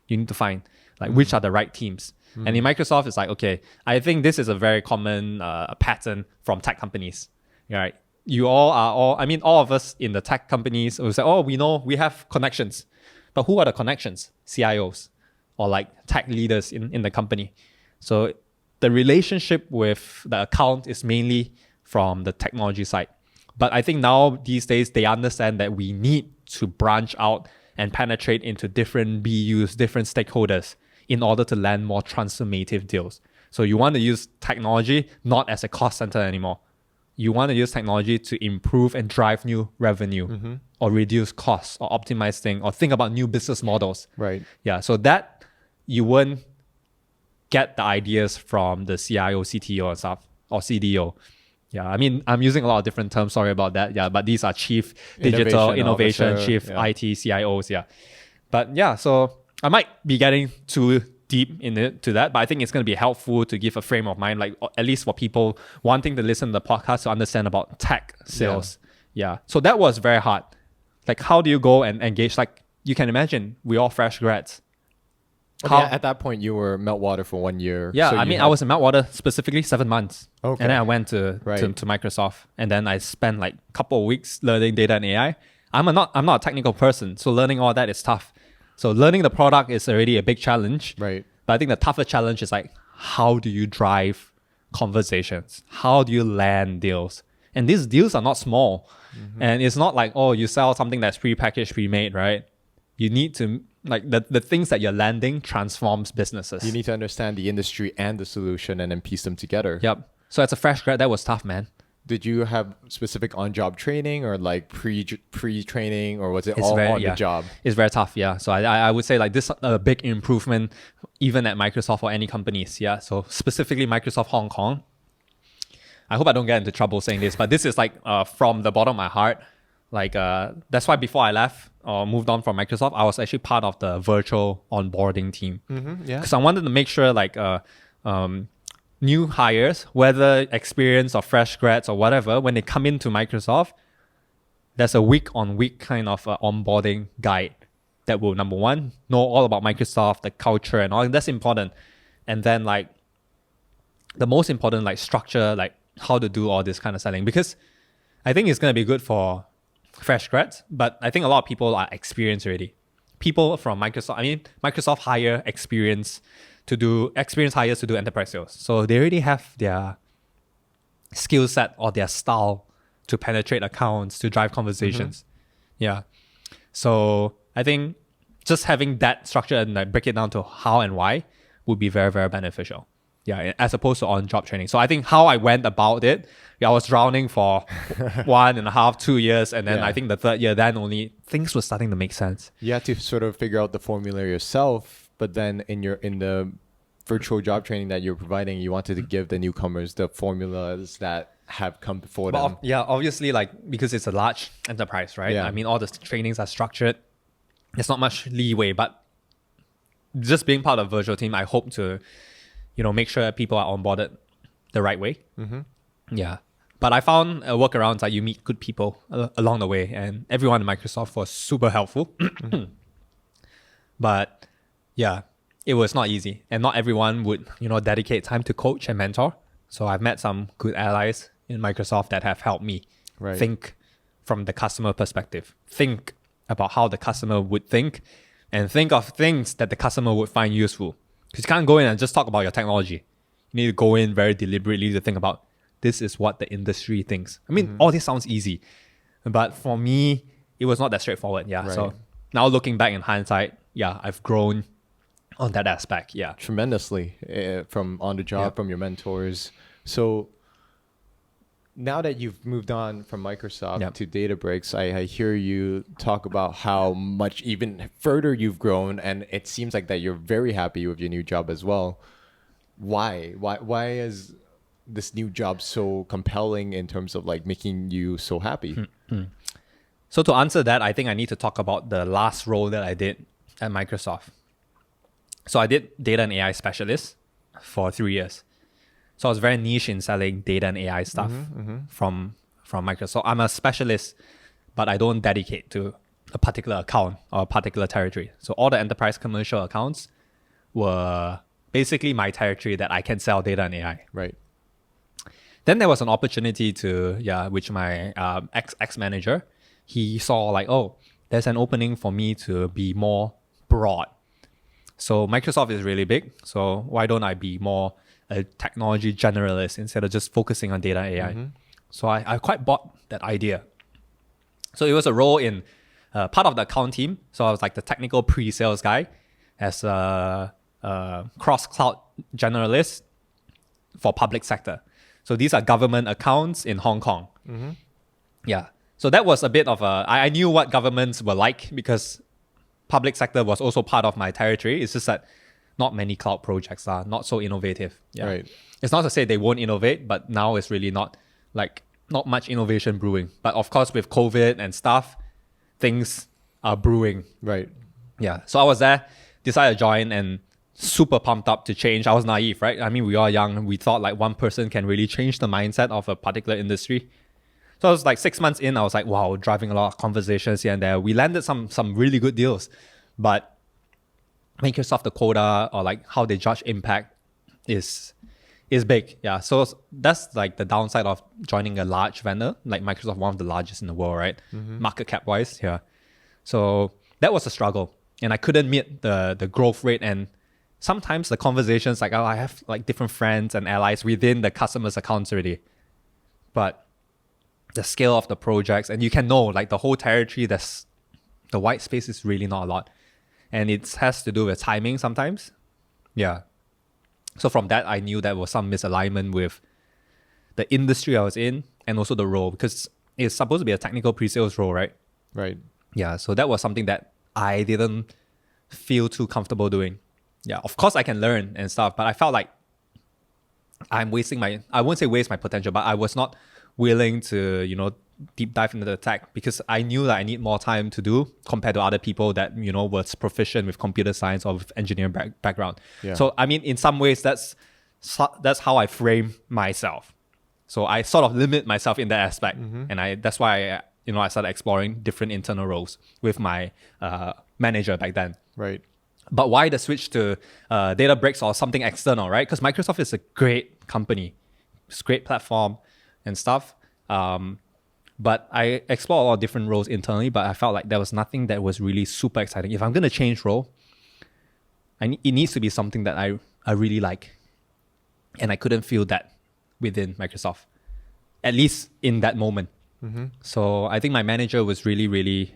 You need to find like which are the right teams. And in Microsoft, it's like, okay, I think this is a very common pattern from tech companies, right? You all of us in the tech companies will say, we know we have connections. But who are the connections? CIOs or like tech leaders in the company. So the relationship with the account is mainly from the technology side. But I think now these days, they understand that we need to branch out and penetrate into different BUs, different stakeholders in order to land more transformative deals. So you want to use technology not as a cost center anymore. You want to use technology to improve and drive new revenue or reduce costs or optimize things or think about new business models. Right. Yeah. So that you won't get the ideas from the CIO, CTO and stuff or CDO. Yeah. I mean, I'm using a lot of different terms. Sorry about that. Yeah. But these are chief digital innovation, officer, chief IT, CIOs. Yeah. But yeah, so I might be getting too deep into that, but I think it's going to be helpful to give a frame of mind, like at least for people wanting to listen to the podcast to understand about tech sales. Yeah. So that was very hard. Like, how do you go and engage? Like, you can imagine we all fresh grads. At that point, you were Meltwater for 1 year. Yeah, so I mean, I was in Meltwater specifically 7 months. Okay. And then I went to Microsoft, and then I spent like a couple of weeks learning data and AI. I'm not a technical person, so learning all that is tough. So learning the product is already a big challenge. Right. But I think the tougher challenge is like, how do you drive conversations? How do you land deals? And these deals are not small. And it's not like, oh, you sell something that's pre-packaged, pre-made, right? You need to, like, the things that you're landing transforms businesses. You need to understand the industry and the solution and then piece them together. Yep. So as a fresh grad, that was tough, man. Did you have specific on-job training or like pre-training, or was it all on the job? It's very tough, yeah. So I would say like this a big improvement even at Microsoft or any companies, yeah. So specifically Microsoft Hong Kong. I hope I don't get into trouble saying this, but this is like from the bottom of my heart. Like that's why before I left or moved on from Microsoft, I was actually part of the virtual onboarding team. Yeah. Because I wanted to make sure like new hires, whether experienced or fresh grads or whatever, when they come into Microsoft, there's a week-on-week kind of onboarding guide that will, number one, know all about Microsoft, the culture and all. And that's important. And then like the most important, like structure, like how to do all this kind of selling. Because I think it's going to be good for fresh grads, but I think a lot of people are experienced already. People from Microsoft hire experienced hires to do enterprise sales. So they already have their skill set or their style to penetrate accounts, to drive conversations. Yeah. So I think just having that structure and like break it down to how and why would be very, very beneficial. Yeah, as opposed to on-job training. So I think how I went about it, I was drowning for 1.5, 2 years. And then I think the third year, then only things were starting to make sense. You had to sort of figure out the formula yourself, but then in the virtual job training that you're providing, you wanted to give the newcomers the formulas that have come before them. Yeah, obviously, like, because it's a large enterprise, right? Yeah. I mean, all the trainings are structured. There's not much leeway, but just being part of a virtual team, I hope to, make sure people are onboarded the right way. Yeah. But I found a workaround that you meet good people along the way, and everyone in Microsoft was super helpful. But yeah, it was not easy, and not everyone would, dedicate time to coach and mentor. So I've met some good allies in Microsoft that have helped me think from the customer perspective, think about how the customer would think, and think of things that the customer would find useful. Because you can't go in and just talk about your technology. You need to go in very deliberately to think about, this is what the industry thinks. I mean, all this sounds easy, but for me, it was not that straightforward. Yeah. So now looking back in hindsight, yeah, I've grown on that aspect. Yeah. Tremendously from on the job, from your mentors. So now that you've moved on from Microsoft to Databricks, I hear you talk about how much even further you've grown, and it seems like that you're very happy with your new job as well. Why is this new job so compelling in terms of like making you so happy? So to answer that, I think I need to talk about the last role that I did at Microsoft. So I did data and AI specialist for 3 years. So I was very niche in selling data and AI stuff from Microsoft. So I'm a specialist, but I don't dedicate to a particular account or a particular territory. So all the enterprise commercial accounts were basically my territory that I can sell data and AI. Right. Then there was an opportunity which my ex-manager, he saw like, oh, there's an opening for me to be more broad. So Microsoft is really big. So why don't I be more a technology generalist instead of just focusing on data and AI? So I quite bought that idea. So it was a role in part of the account team. So I was like the technical pre-sales guy as cross-cloud generalist for public sector. So these are government accounts in Hong Kong. Yeah. So that was a bit of I knew what governments were like because public sector was also part of my territory. It's just that not many cloud projects are not so innovative. Yeah. Right. It's not to say they won't innovate, but now it's really not much innovation brewing. But of course, with COVID and stuff, things are brewing. Right. Yeah. So I was there, decided to join and super pumped up to change. I was naive, right? I mean, we are young. We thought like one person can really change the mindset of a particular industry. So I was like 6 months in, I was like, wow, driving a lot of conversations here and there. We landed some really good deals, but Microsoft, the quota or like how they judge impact is big. Yeah. So that's like the downside of joining a large vendor, like Microsoft, one of the largest in the world, right? Market cap wise. Yeah. So that was a struggle and I couldn't meet the growth rate. And sometimes the conversations like, oh, I have like different friends and allies within the customer's accounts already, but the scale of the projects and you can know like the whole territory, the white space is really not a lot. And it has to do with timing sometimes. Yeah. So from that, I knew there was some misalignment with the industry I was in and also the role because it's supposed to be a technical pre-sales role, right? Right. Yeah. So that was something that I didn't feel too comfortable doing. Yeah. Of course, I can learn and stuff, but I felt like I'm wasting I won't say waste my potential, but I was not willing to, deep dive into the tech because I knew that I need more time to do compared to other people that, was proficient with computer science or with engineering background. Yeah. So, I mean, in some ways, that's how I frame myself. So I sort of limit myself in that aspect. And that's why, I started exploring different internal roles with my manager back then. Right. But why the switch to Databricks or something external, right? Because Microsoft is a great company. It's a great platform and stuff. But I explored a lot of different roles internally, but I felt like there was nothing that was really super exciting. If I'm going to change role, it needs to be something that I really like. And I couldn't feel that within Microsoft, at least in that moment. So I think my manager was really, really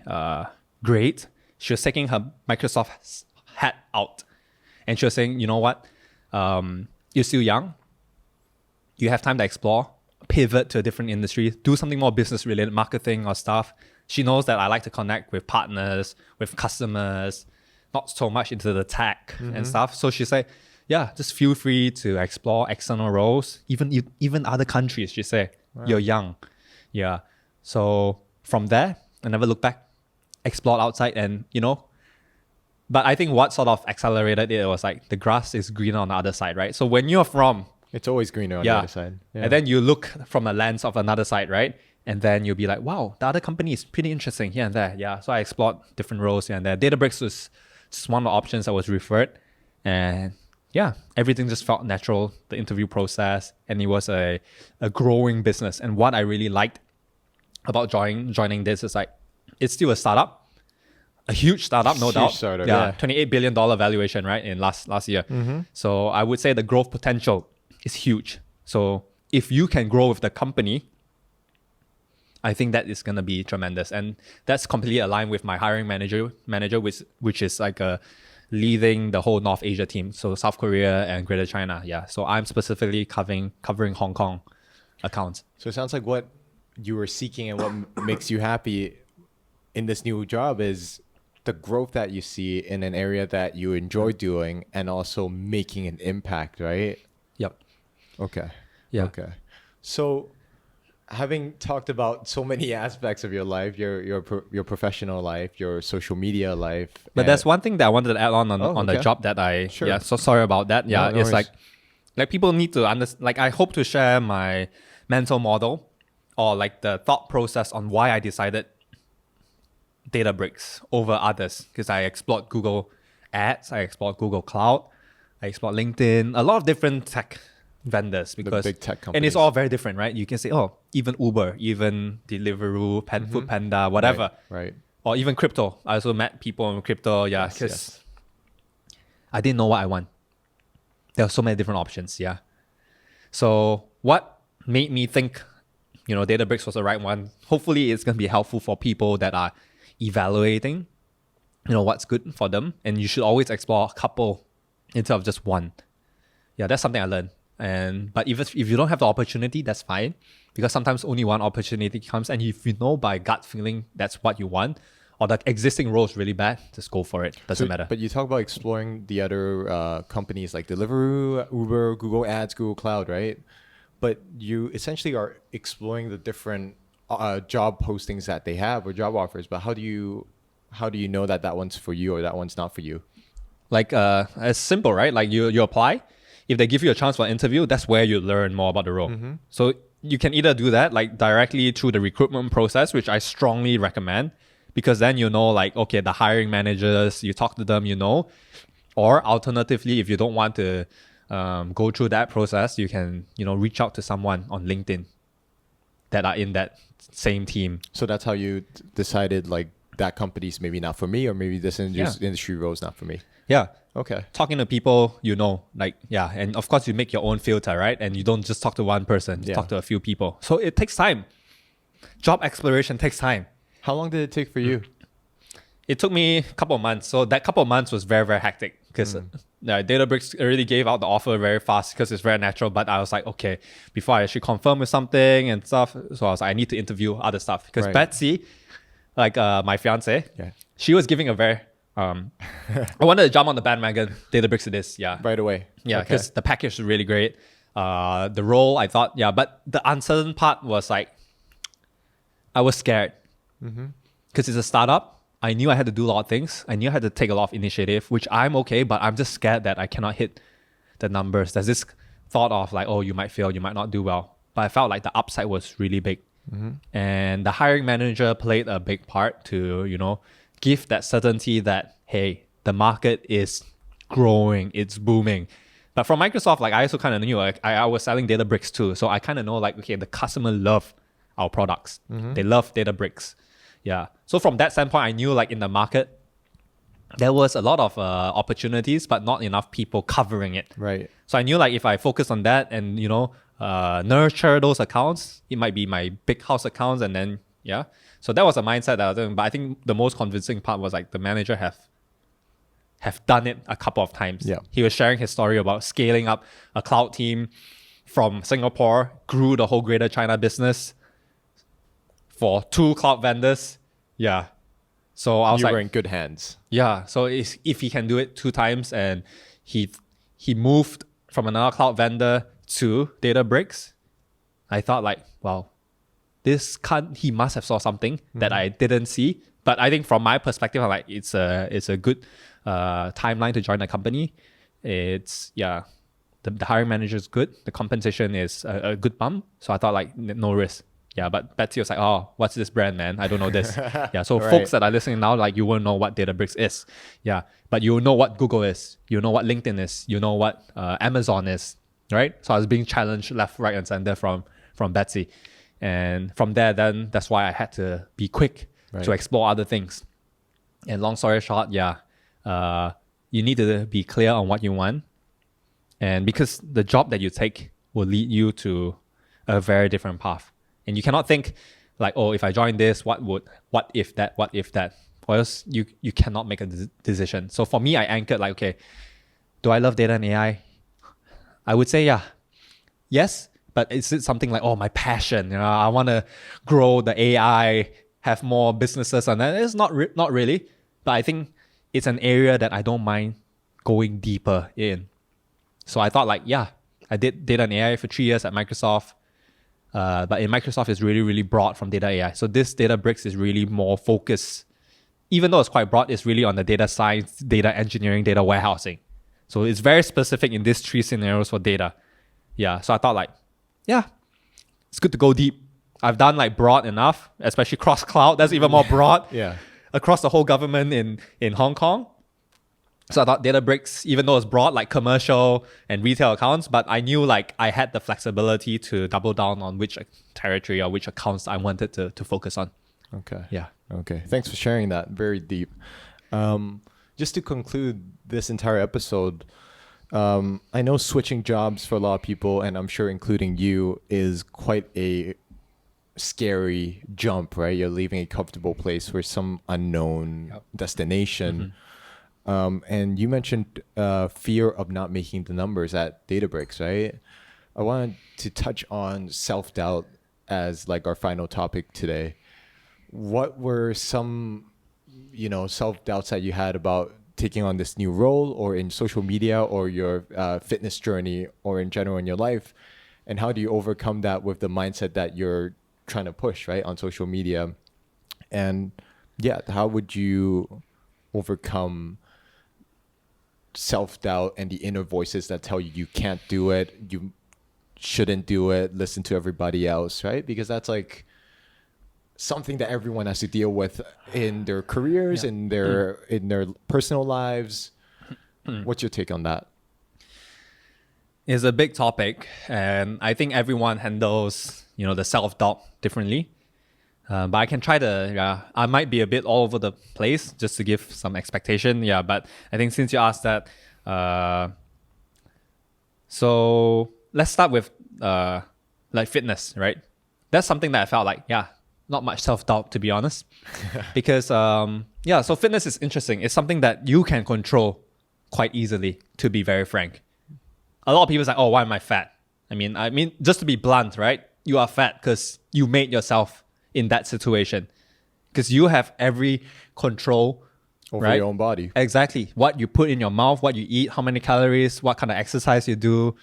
great. She was taking her Microsoft hat out. And she was saying, you know what? You're still young. You have time to explore. Pivot to a different industry, do something more business related, marketing or stuff. She knows that I like to connect with partners, with customers, not so much into the tech and stuff. So she said, yeah, just feel free to explore external roles, even other countries. She said, you're young. Yeah. So from there, I never looked back, explored outside and, but I think what sort of accelerated it was like the grass is greener on the other side, right? So when you're from It's always greener on the other side. Yeah. And then you look from a lens of another side, right? And then you'll be like, wow, the other company is pretty interesting here and there. Yeah. So I explored different roles here and there. Databricks was just one of the options that was referred. And yeah, everything just felt natural, the interview process. And it was a growing business. And what I really liked about joining this is like, it's still a startup. A huge startup, no doubt. Startup, yeah. $28 billion valuation, right? In last year. So I would say the growth potential is huge. So if you can grow with the company, I think that is going to be tremendous. And that's completely aligned with my hiring manager which is like leading the whole North Asia team. So South Korea and Greater China. Yeah. So I'm specifically covering Hong Kong accounts. So it sounds like what you were seeking and what makes you happy in this new job is the growth that you see in an area that you enjoy doing and also making an impact, right? Yep. Okay. Yeah. Okay. So having talked about so many aspects of your life, your professional life, your social media life. But there's one thing that I wanted to add on the okay. job that I, Sure. yeah, so sorry about that. Yeah, No it's worries. like people need to understand, like I hope to share my mental model or like the thought process on why I decided Databricks over others, because I explored Google Ads, I explored Google Cloud, I explored LinkedIn, a lot of different tech vendors because big tech and it's companies. all very different, right? You can say, oh, even Uber, even Deliveroo, Food Panda, whatever, Right. or even crypto. I also met people in crypto, yeah, because Yes. I didn't know what I want. There are so many different options, yeah. So what made me think, Databricks was the right one? Hopefully, it's gonna be helpful for people that are evaluating, what's good for them. And you should always explore a couple instead of just one. Yeah, that's something I learned. But if you don't have the opportunity, that's fine, because sometimes only one opportunity comes, and if you know by gut feeling that's what you want, or the existing role is really bad, just go for it. Doesn't matter. But you talk about exploring the other companies like Deliveroo, Uber, Google Ads, Google Cloud, right? But you essentially are exploring the different job postings that they have or job offers. But how do you know that one's for you or that one's not for you? Like it's simple, right? Like you apply. If they give you a chance for an interview, that's where you learn more about the role. So you can either do that like directly through the recruitment process, which I strongly recommend, because then you know, like, okay, the hiring managers, you talk to them, you know. Or alternatively, if you don't want to go through that process, you can, reach out to someone on LinkedIn that are in that same team. So that's how you decided, like, that company's maybe not for me, or maybe this industry role is not for me. Yeah. Okay. Talking to people, and of course you make your own filter, right? And you don't just talk to one person, you talk to a few people. So it takes time. Job exploration takes time. How long did it take for you? It took me a couple of months. So that couple of months was very, very hectic, because Databricks already gave out the offer very fast because it's very natural. But I was like, okay, before I actually confirm with something and stuff, so I was like, I need to interview other stuff. Because Betsy, like my fiance, she was giving a very, I wanted to jump on the bandwagon. Databricks it is, right away. Yeah, because the package is really great. The role, I thought, but the uncertain part was like, I was scared because it's a startup. I knew I had to do a lot of things. I knew I had to take a lot of initiative, which I'm okay, but I'm just scared that I cannot hit the numbers. There's this thought of like, oh, you might fail, you might not do well. But I felt like the upside was really big. And the hiring manager played a big part to, give that certainty that, hey, the market is growing, it's booming. But from Microsoft, like, I also kind of knew, like, I was selling Databricks too. So I kind of know, like, okay, the customer love our products. They love Databricks. Yeah. So from that standpoint, I knew, like, in the market, there was a lot of opportunities, but not enough people covering it. Right. So I knew, like, if I focus on that and, nurture those accounts, it might be my big house accounts. And then, so that was a mindset that I was doing. But I think the most convincing part was, like, the manager have done it a couple of times. Yeah. He was sharing his story about scaling up a cloud team from Singapore, grew the whole greater China business for 2 cloud vendors. Yeah. So I was you were in good hands. Yeah. So if he can do it 2 times, and he moved from another cloud vendor to Databricks, I thought, like, wow, he must have saw something that I didn't see. But I think from my perspective, I'm like, it's a good timeline to join the company. It's the hiring manager is good. The compensation is a good bump. So I thought, like, no risk. Yeah, but Betsy was like, oh, what's this brand, man? I don't know this. So folks that are listening now, like, you won't know what Databricks is. Yeah, but you know what Google is. You know what LinkedIn is. You know what Amazon is, right? So I was being challenged left, right, and center from Betsy. And from there, then that's why I had to be quick to explore other things. And long story short, you need to be clear on what you want. And because the job that you take will lead you to a very different path. And you cannot think like, oh, if I join this, what if that? Or else you cannot make a decision. So for me, I anchored like, okay, do I love data and AI? I would say, yes, but is it something like, oh, my passion? I want to grow the AI, have more businesses, and that. It's not really. But I think it's an area that I don't mind going deeper in. So I thought, like, I did data and AI for 3 years at Microsoft. But in Microsoft, it's really, really broad from data AI. So this Databricks is really more focused, even though it's quite broad, it's really on the data science, data engineering, data warehousing. So it's very specific in these 3 scenarios for data. So I thought, like, it's good to go deep. I've done, like, broad enough, especially cross-cloud. That's even more broad. Across the whole government in Hong Kong. So I thought Databricks, even though it's broad, like commercial and retail accounts, but I knew, like, I had the flexibility to double down on which territory or which accounts I wanted to focus on. Okay. Okay. Thanks for sharing that. Very deep. Just to conclude this entire episode, I know switching jobs for a lot of people, and I'm sure including you, is quite a scary jump, right? You're leaving a comfortable place for some unknown destination. And you mentioned fear of not making the numbers at Databricks, right? I wanted to touch on self-doubt as like our final topic today. What were some, self-doubts that you had about taking on this new role or in social media or your fitness journey or in general in your life? And how do you overcome that with the mindset that you're trying to push, right, on social media? And yeah, how would you overcome self-doubt and the inner voices that tell you can't do it, you shouldn't do it, listen to everybody else, right? Because that's like something that everyone has to deal with in their careers, in their personal lives. What's your take on that? It's a big topic, and I think everyone handles, the self-doubt differently. But I can try to, I might be a bit all over the place just to give some expectation. Yeah, but I think since you asked that, so let's start with like fitness, right? That's something that I felt like, not much self-doubt, to be honest. Because, so fitness is interesting. It's something that you can control quite easily, to be very frank. A lot of people say, oh, why am I fat? I mean, just to be blunt, right? You are fat because you made yourself in that situation. Because you have every control over your own body. Exactly. What you put in your mouth, what you eat, how many calories, what kind of exercise you do.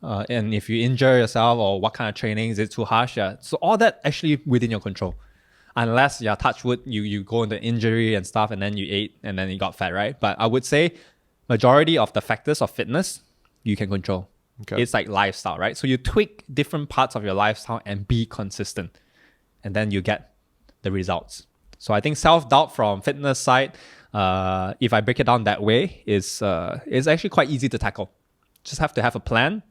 And if you injure yourself or what kind of training, is it too harsh? Yeah. So all that actually within your control. Unless, touch wood, you go into injury and stuff and then you ate and then you got fat, right? But I would say majority of the factors of fitness, you can control. Okay. It's like lifestyle, right? So you tweak different parts of your lifestyle and be consistent. And then you get the results. So I think self-doubt from fitness side, if I break it down that way, is actually quite easy to tackle. Just have to have a plan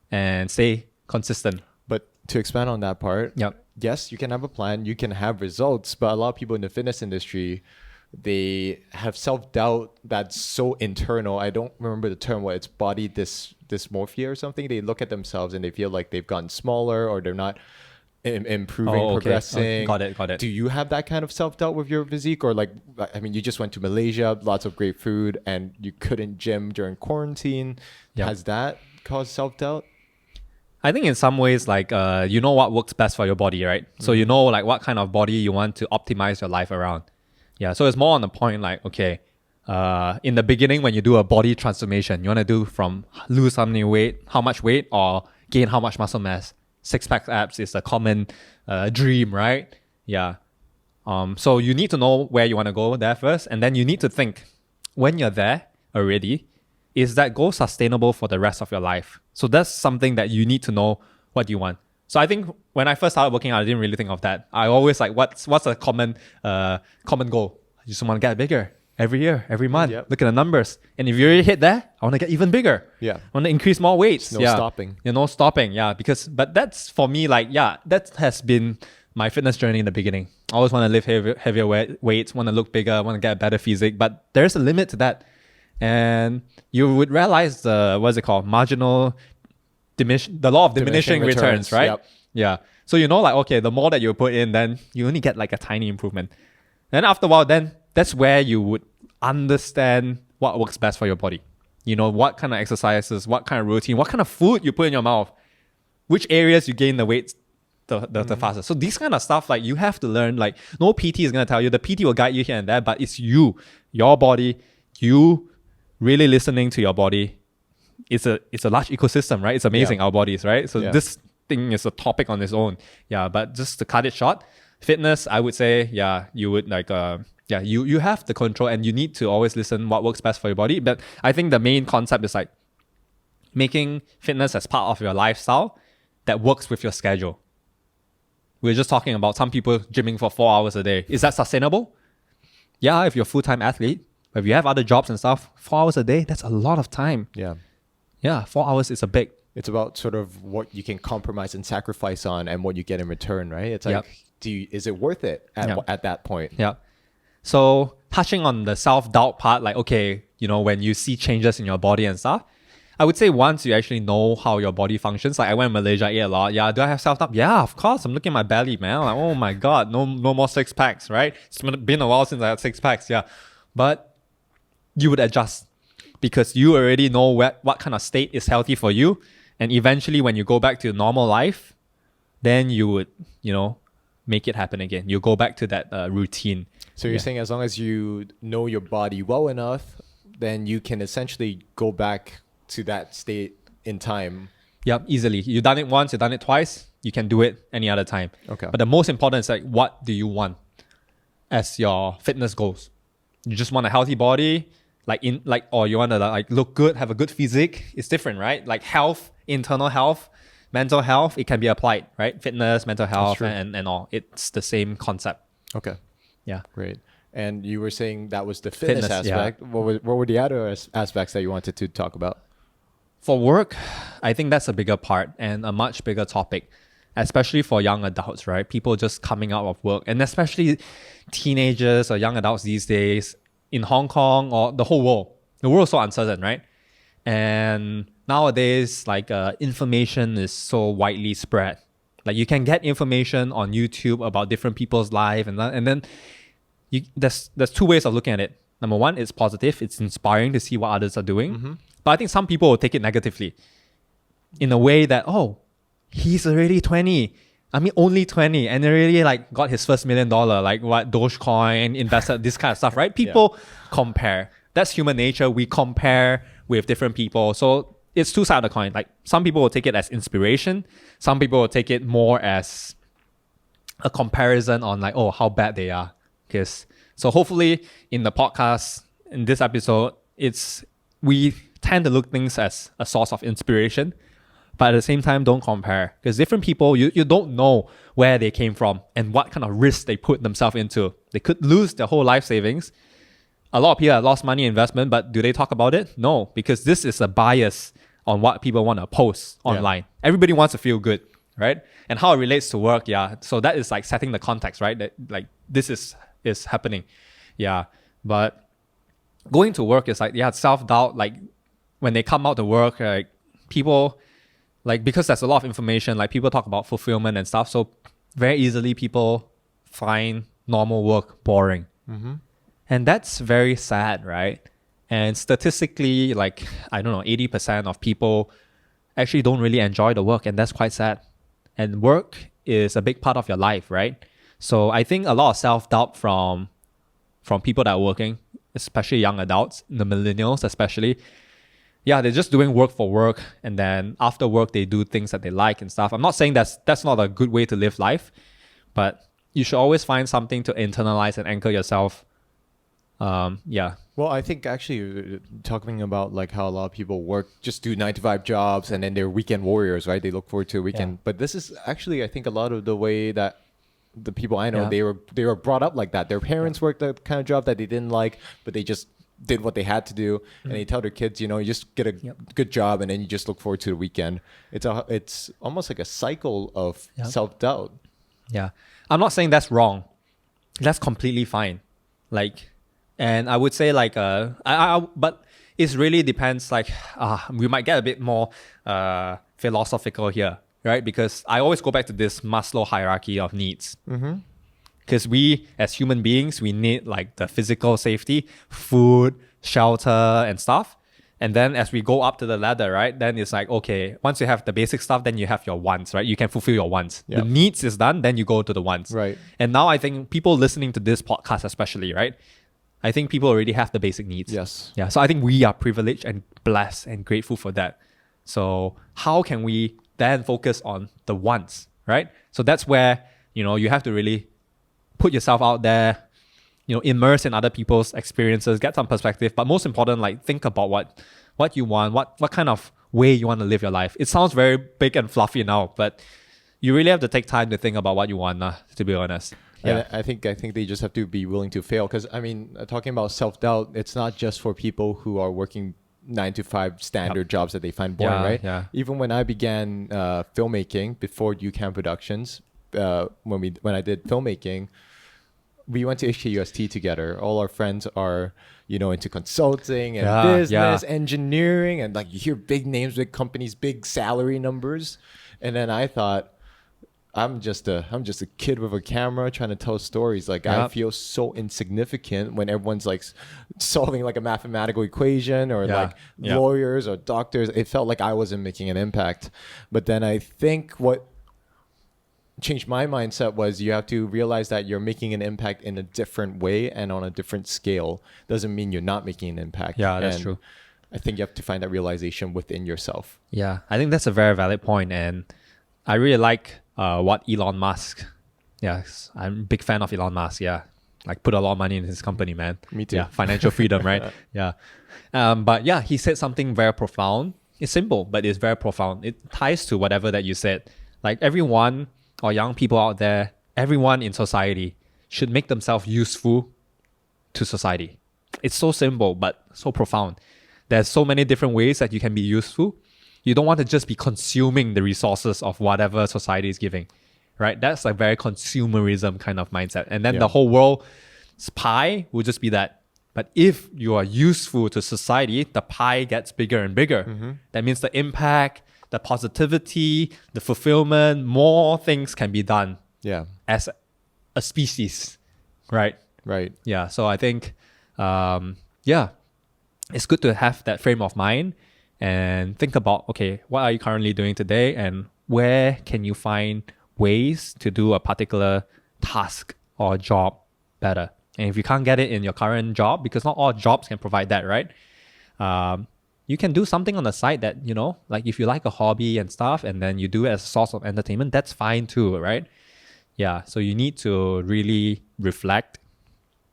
and stay consistent. But to expand on that part, yes, you can have a plan, you can have results, but a lot of people in the fitness industry, they have self-doubt that's so internal. I don't remember the term, what it's body dysmorphia or something. They look at themselves and they feel like they've gotten smaller or they're not improving, progressing. Got it. Do you have that kind of self-doubt with your physique? Or like, you just went to Malaysia, lots of great food, and you couldn't gym during quarantine. Has that caused self-doubt? I think in some ways, like, you know what works best for your body, right? So you know like what kind of body you want to optimize your life around. Yeah, so it's more on the point like, okay, in the beginning when you do a body transformation, you want to do from lose how much weight or gain how much muscle mass. Six-pack abs is a common dream, right? Yeah. So you need to know where you want to go there first. And then you need to think, when you're there already, is that goal sustainable for the rest of your life? So that's something that you need to know what you want. So I think when I first started working out, I didn't really think of that. I always like, what's a common goal? You just want to get bigger every year, every month. Yep. Look at the numbers. And if you already hit there, I want to get even bigger. Yeah. I want to increase more weights. No stopping. No stopping. Yeah. But that's for me, like, that has been my fitness journey in the beginning. I always want to lift heavier weights, want to look bigger, want to get a better physique. But there's a limit to that. And you would realize the law of diminishing returns, right? Yep. Yeah. So like, okay, the more that you put in, then you only get like a tiny improvement. Then after a while, then that's where you would understand what works best for your body. What kind of exercises, what kind of routine, what kind of food you put in your mouth, which areas you gain the weight the fastest. So these kind of stuff, like, you have to learn. Like, no PT is going to tell you. The PT will guide you here and there, but it's your body, you really listening to your body. It's a large ecosystem, right? It's amazing, our bodies, right? So this thing is a topic on its own. Yeah, but just to cut it short, fitness, I would say, you would like, you have the control and you need to always listen what works best for your body. But I think the main concept is like making fitness as part of your lifestyle that works with your schedule. We're just talking about some people gymming for 4 hours a day. Is that sustainable? Yeah, if you're a full-time athlete. If you have other jobs and stuff, 4 hours a day, that's a lot of time. Yeah, 4 hours is a big. It's about sort of what you can compromise and sacrifice on and what you get in return, right? It's like, is it worth it at that point? Yeah. So touching on the self-doubt part, like, okay, when you see changes in your body and stuff, I would say once you actually know how your body functions, like I went to Malaysia, ate a lot. Yeah, do I have self-doubt? Yeah, of course. I'm looking at my belly, man. Like, oh my God, no more six packs, right? It's been a while since I had six packs. Yeah. But you would adjust because you already know what kind of state is healthy for you. And eventually when you go back to normal life, then you would, make it happen again. You go back to that routine. So you're saying as long as you know your body well enough, then you can essentially go back to that state in time. Yep, easily. You've done it once, you've done it twice, you can do it any other time. Okay. But the most important is like, what do you want as your fitness goals? You just want a healthy body, or you want to look good, have a good physique. It's different, right? Like health, internal health, mental health, it can be applied, right? Fitness, mental health, and all. It's the same concept. Okay. Yeah. Great. And you were saying that was the fitness aspect. Yeah. What were the other aspects that you wanted to talk about? For work, I think that's a bigger part and a much bigger topic, especially for young adults, right? People just coming out of work, and especially teenagers or young adults these days in Hong Kong or the whole world. The world is so uncertain, right? And nowadays, information is so widely spread. Like you can get information on YouTube about different people's life, and then there's two ways of looking at it. Number one, it's positive. It's inspiring to see what others are doing. Mm-hmm. But I think some people will take it negatively in a way that, oh, he's already 20. I mean, only 20 and already got his first $1 million, Dogecoin, invested, this kind of stuff, right? People compare. That's human nature. We compare with different people. So it's two sides of the coin. Like some people will take it as inspiration. Some people will take it more as a comparison on how bad they are. So hopefully in the podcast, in this episode, we tend to look things as a source of inspiration, but at the same time, don't compare because different people, you don't know where they came from and what kind of risk they put themselves into. They could lose their whole life savings. A lot of people have lost money in investment, but do they talk about it? No, because this is a bias on what people want to post online. Yeah. Everybody wants to feel good, right? And how it relates to work, so that is setting the context, right? That this is happening. Yeah. But going to work is self-doubt. When they come out to work, people, because there's a lot of information, people talk about fulfillment and stuff. So very easily people find normal work boring. Mm-hmm. And that's very sad, right? And statistically, 80% of people actually don't really enjoy the work. And that's quite sad. And work is a big part of your life, right? So I think a lot of self-doubt from people that are working, especially young adults, the millennials especially. Yeah, they're just doing work for work. And then after work, they do things that they like and stuff. I'm not saying that's not a good way to live life, but you should always find something to internalize and anchor yourself. Well, I think actually talking about how a lot of people work, just do 9-to-5 jobs and then they're weekend warriors, right? They look forward to a weekend. Yeah. But this is actually, I think, a lot of the way that the people I know, they were brought up like that. Their parents worked the kind of job that they didn't like, but they just did what they had to do. Mm-hmm. And they tell their kids, you just get a good job and then you just look forward to the weekend. It's almost like a cycle of self-doubt. Yeah. I'm not saying that's wrong. That's completely fine. And I would say but it really depends. We might get a bit more philosophical here, right? Because I always go back to this Maslow hierarchy of needs. Because we, as human beings, we need the physical safety, food, shelter, and stuff. And then as we go up to the ladder, right? Then it's okay, once you have the basic stuff, then you have your wants, right? You can fulfill your wants. Yep. The needs is done, then you go to the wants. Right. And now I think people listening to this podcast especially, right? I think people already have the basic needs. Yes. Yeah. So I think we are privileged and blessed and grateful for that. So how can we then focus on the wants, right? So that's where, you have to really put yourself out there, immerse in other people's experiences, get some perspective. But most important, think about what you want, what kind of way you want to live your life. It sounds very big and fluffy now, but you really have to take time to think about what you want, to be honest. Yeah, and I think they just have to be willing to fail. Because talking about self-doubt, it's not just for people who are working 9-to-5 standard jobs that they find boring, right? Yeah. Even when I began filmmaking before EuCan Productions, when I did filmmaking, we went to HKUST together. All our friends are, into consulting and business, engineering, and you hear big names, big companies, big salary numbers. And then I thought, I'm just a kid with a camera trying to tell stories. Like I feel so insignificant when everyone's like solving like a mathematical equation or like lawyers or doctors. It felt like I wasn't making an impact. But then I think what changed my mindset was you have to realize that you're making an impact in a different way and on a different scale. Doesn't mean you're not making an impact. Yeah, that's true. I think you have to find that realization within yourself. Yeah, I think that's a very valid point, and I really like what Elon Musk. Yes, I'm a big fan of Elon Musk. Yeah, like put a lot of money in his company, man. Me too. Yeah, financial freedom, right? Yeah, but yeah, he said something very profound. It's simple, but it's very profound. It ties to whatever that you said. Like everyone or young people out there, everyone in society should make themselves useful to society. It's so simple, but so profound. There's so many different ways that you can be useful. You don't want to just be consuming the resources of whatever society is giving, right? That's like very consumerism kind of mindset. And then the whole world's pie will just be that. But if you are useful to society, the pie gets bigger and bigger. Mm-hmm. That means the impact, the positivity, the fulfillment, more things can be done as a species, right? Right. Yeah. So I think, it's good to have that frame of mind and think about, okay, what are you currently doing today and where can you find ways to do a particular task or job better? And if you can't get it in your current job, because not all jobs can provide that, right? You can do something on the side that, you know, like if you like a hobby and stuff and then you do it as a source of entertainment, that's fine too, right? Yeah, so you need to really reflect.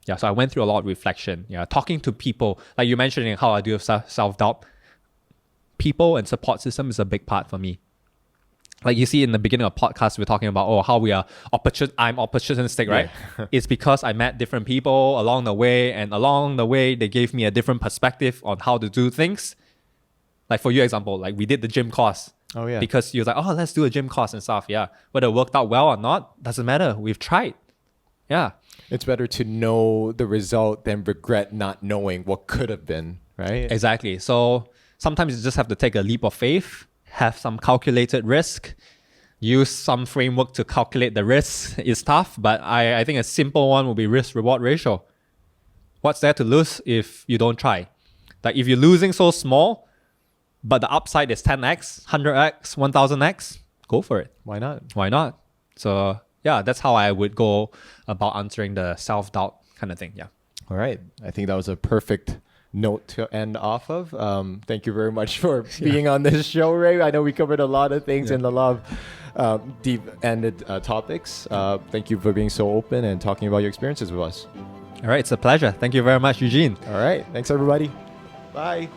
Yeah, so I went through a lot of reflection. Yeah, talking to people, like you mentioning how I do have self-doubt. People and support system is a big part for me. Like you see in the beginning of podcast, we're talking about, how we are I'm opportunistic, right? Yeah. It's because I met different people along the way, and along the way, they gave me a different perspective on how to do things. Like for your example, like we did the gym course. Oh yeah. Because you was like, let's do a gym course and stuff. Yeah. Whether it worked out well or not, doesn't matter. We've tried. Yeah. It's better to know the result than regret not knowing what could have been, right? Exactly. So sometimes you just have to take a leap of faith, have some calculated risk, use some framework to calculate the risk. It's tough, but I think a simple one will be risk-reward ratio. What's there to lose if you don't try? Like if you're losing so small, but the upside is 10x, 100x, 1000x, go for it. Why not? Why not? So yeah, that's how I would go about answering the self-doubt kind of thing. Yeah. All right. I think that was a perfect note to end off of. Thank you very much for being on this show, Ray. I know we covered a lot of things and a lot of deep-ended topics. Thank you for being so open and talking about your experiences with us. All right. It's a pleasure. Thank you very much, Eugene. All right. Thanks, everybody. Bye.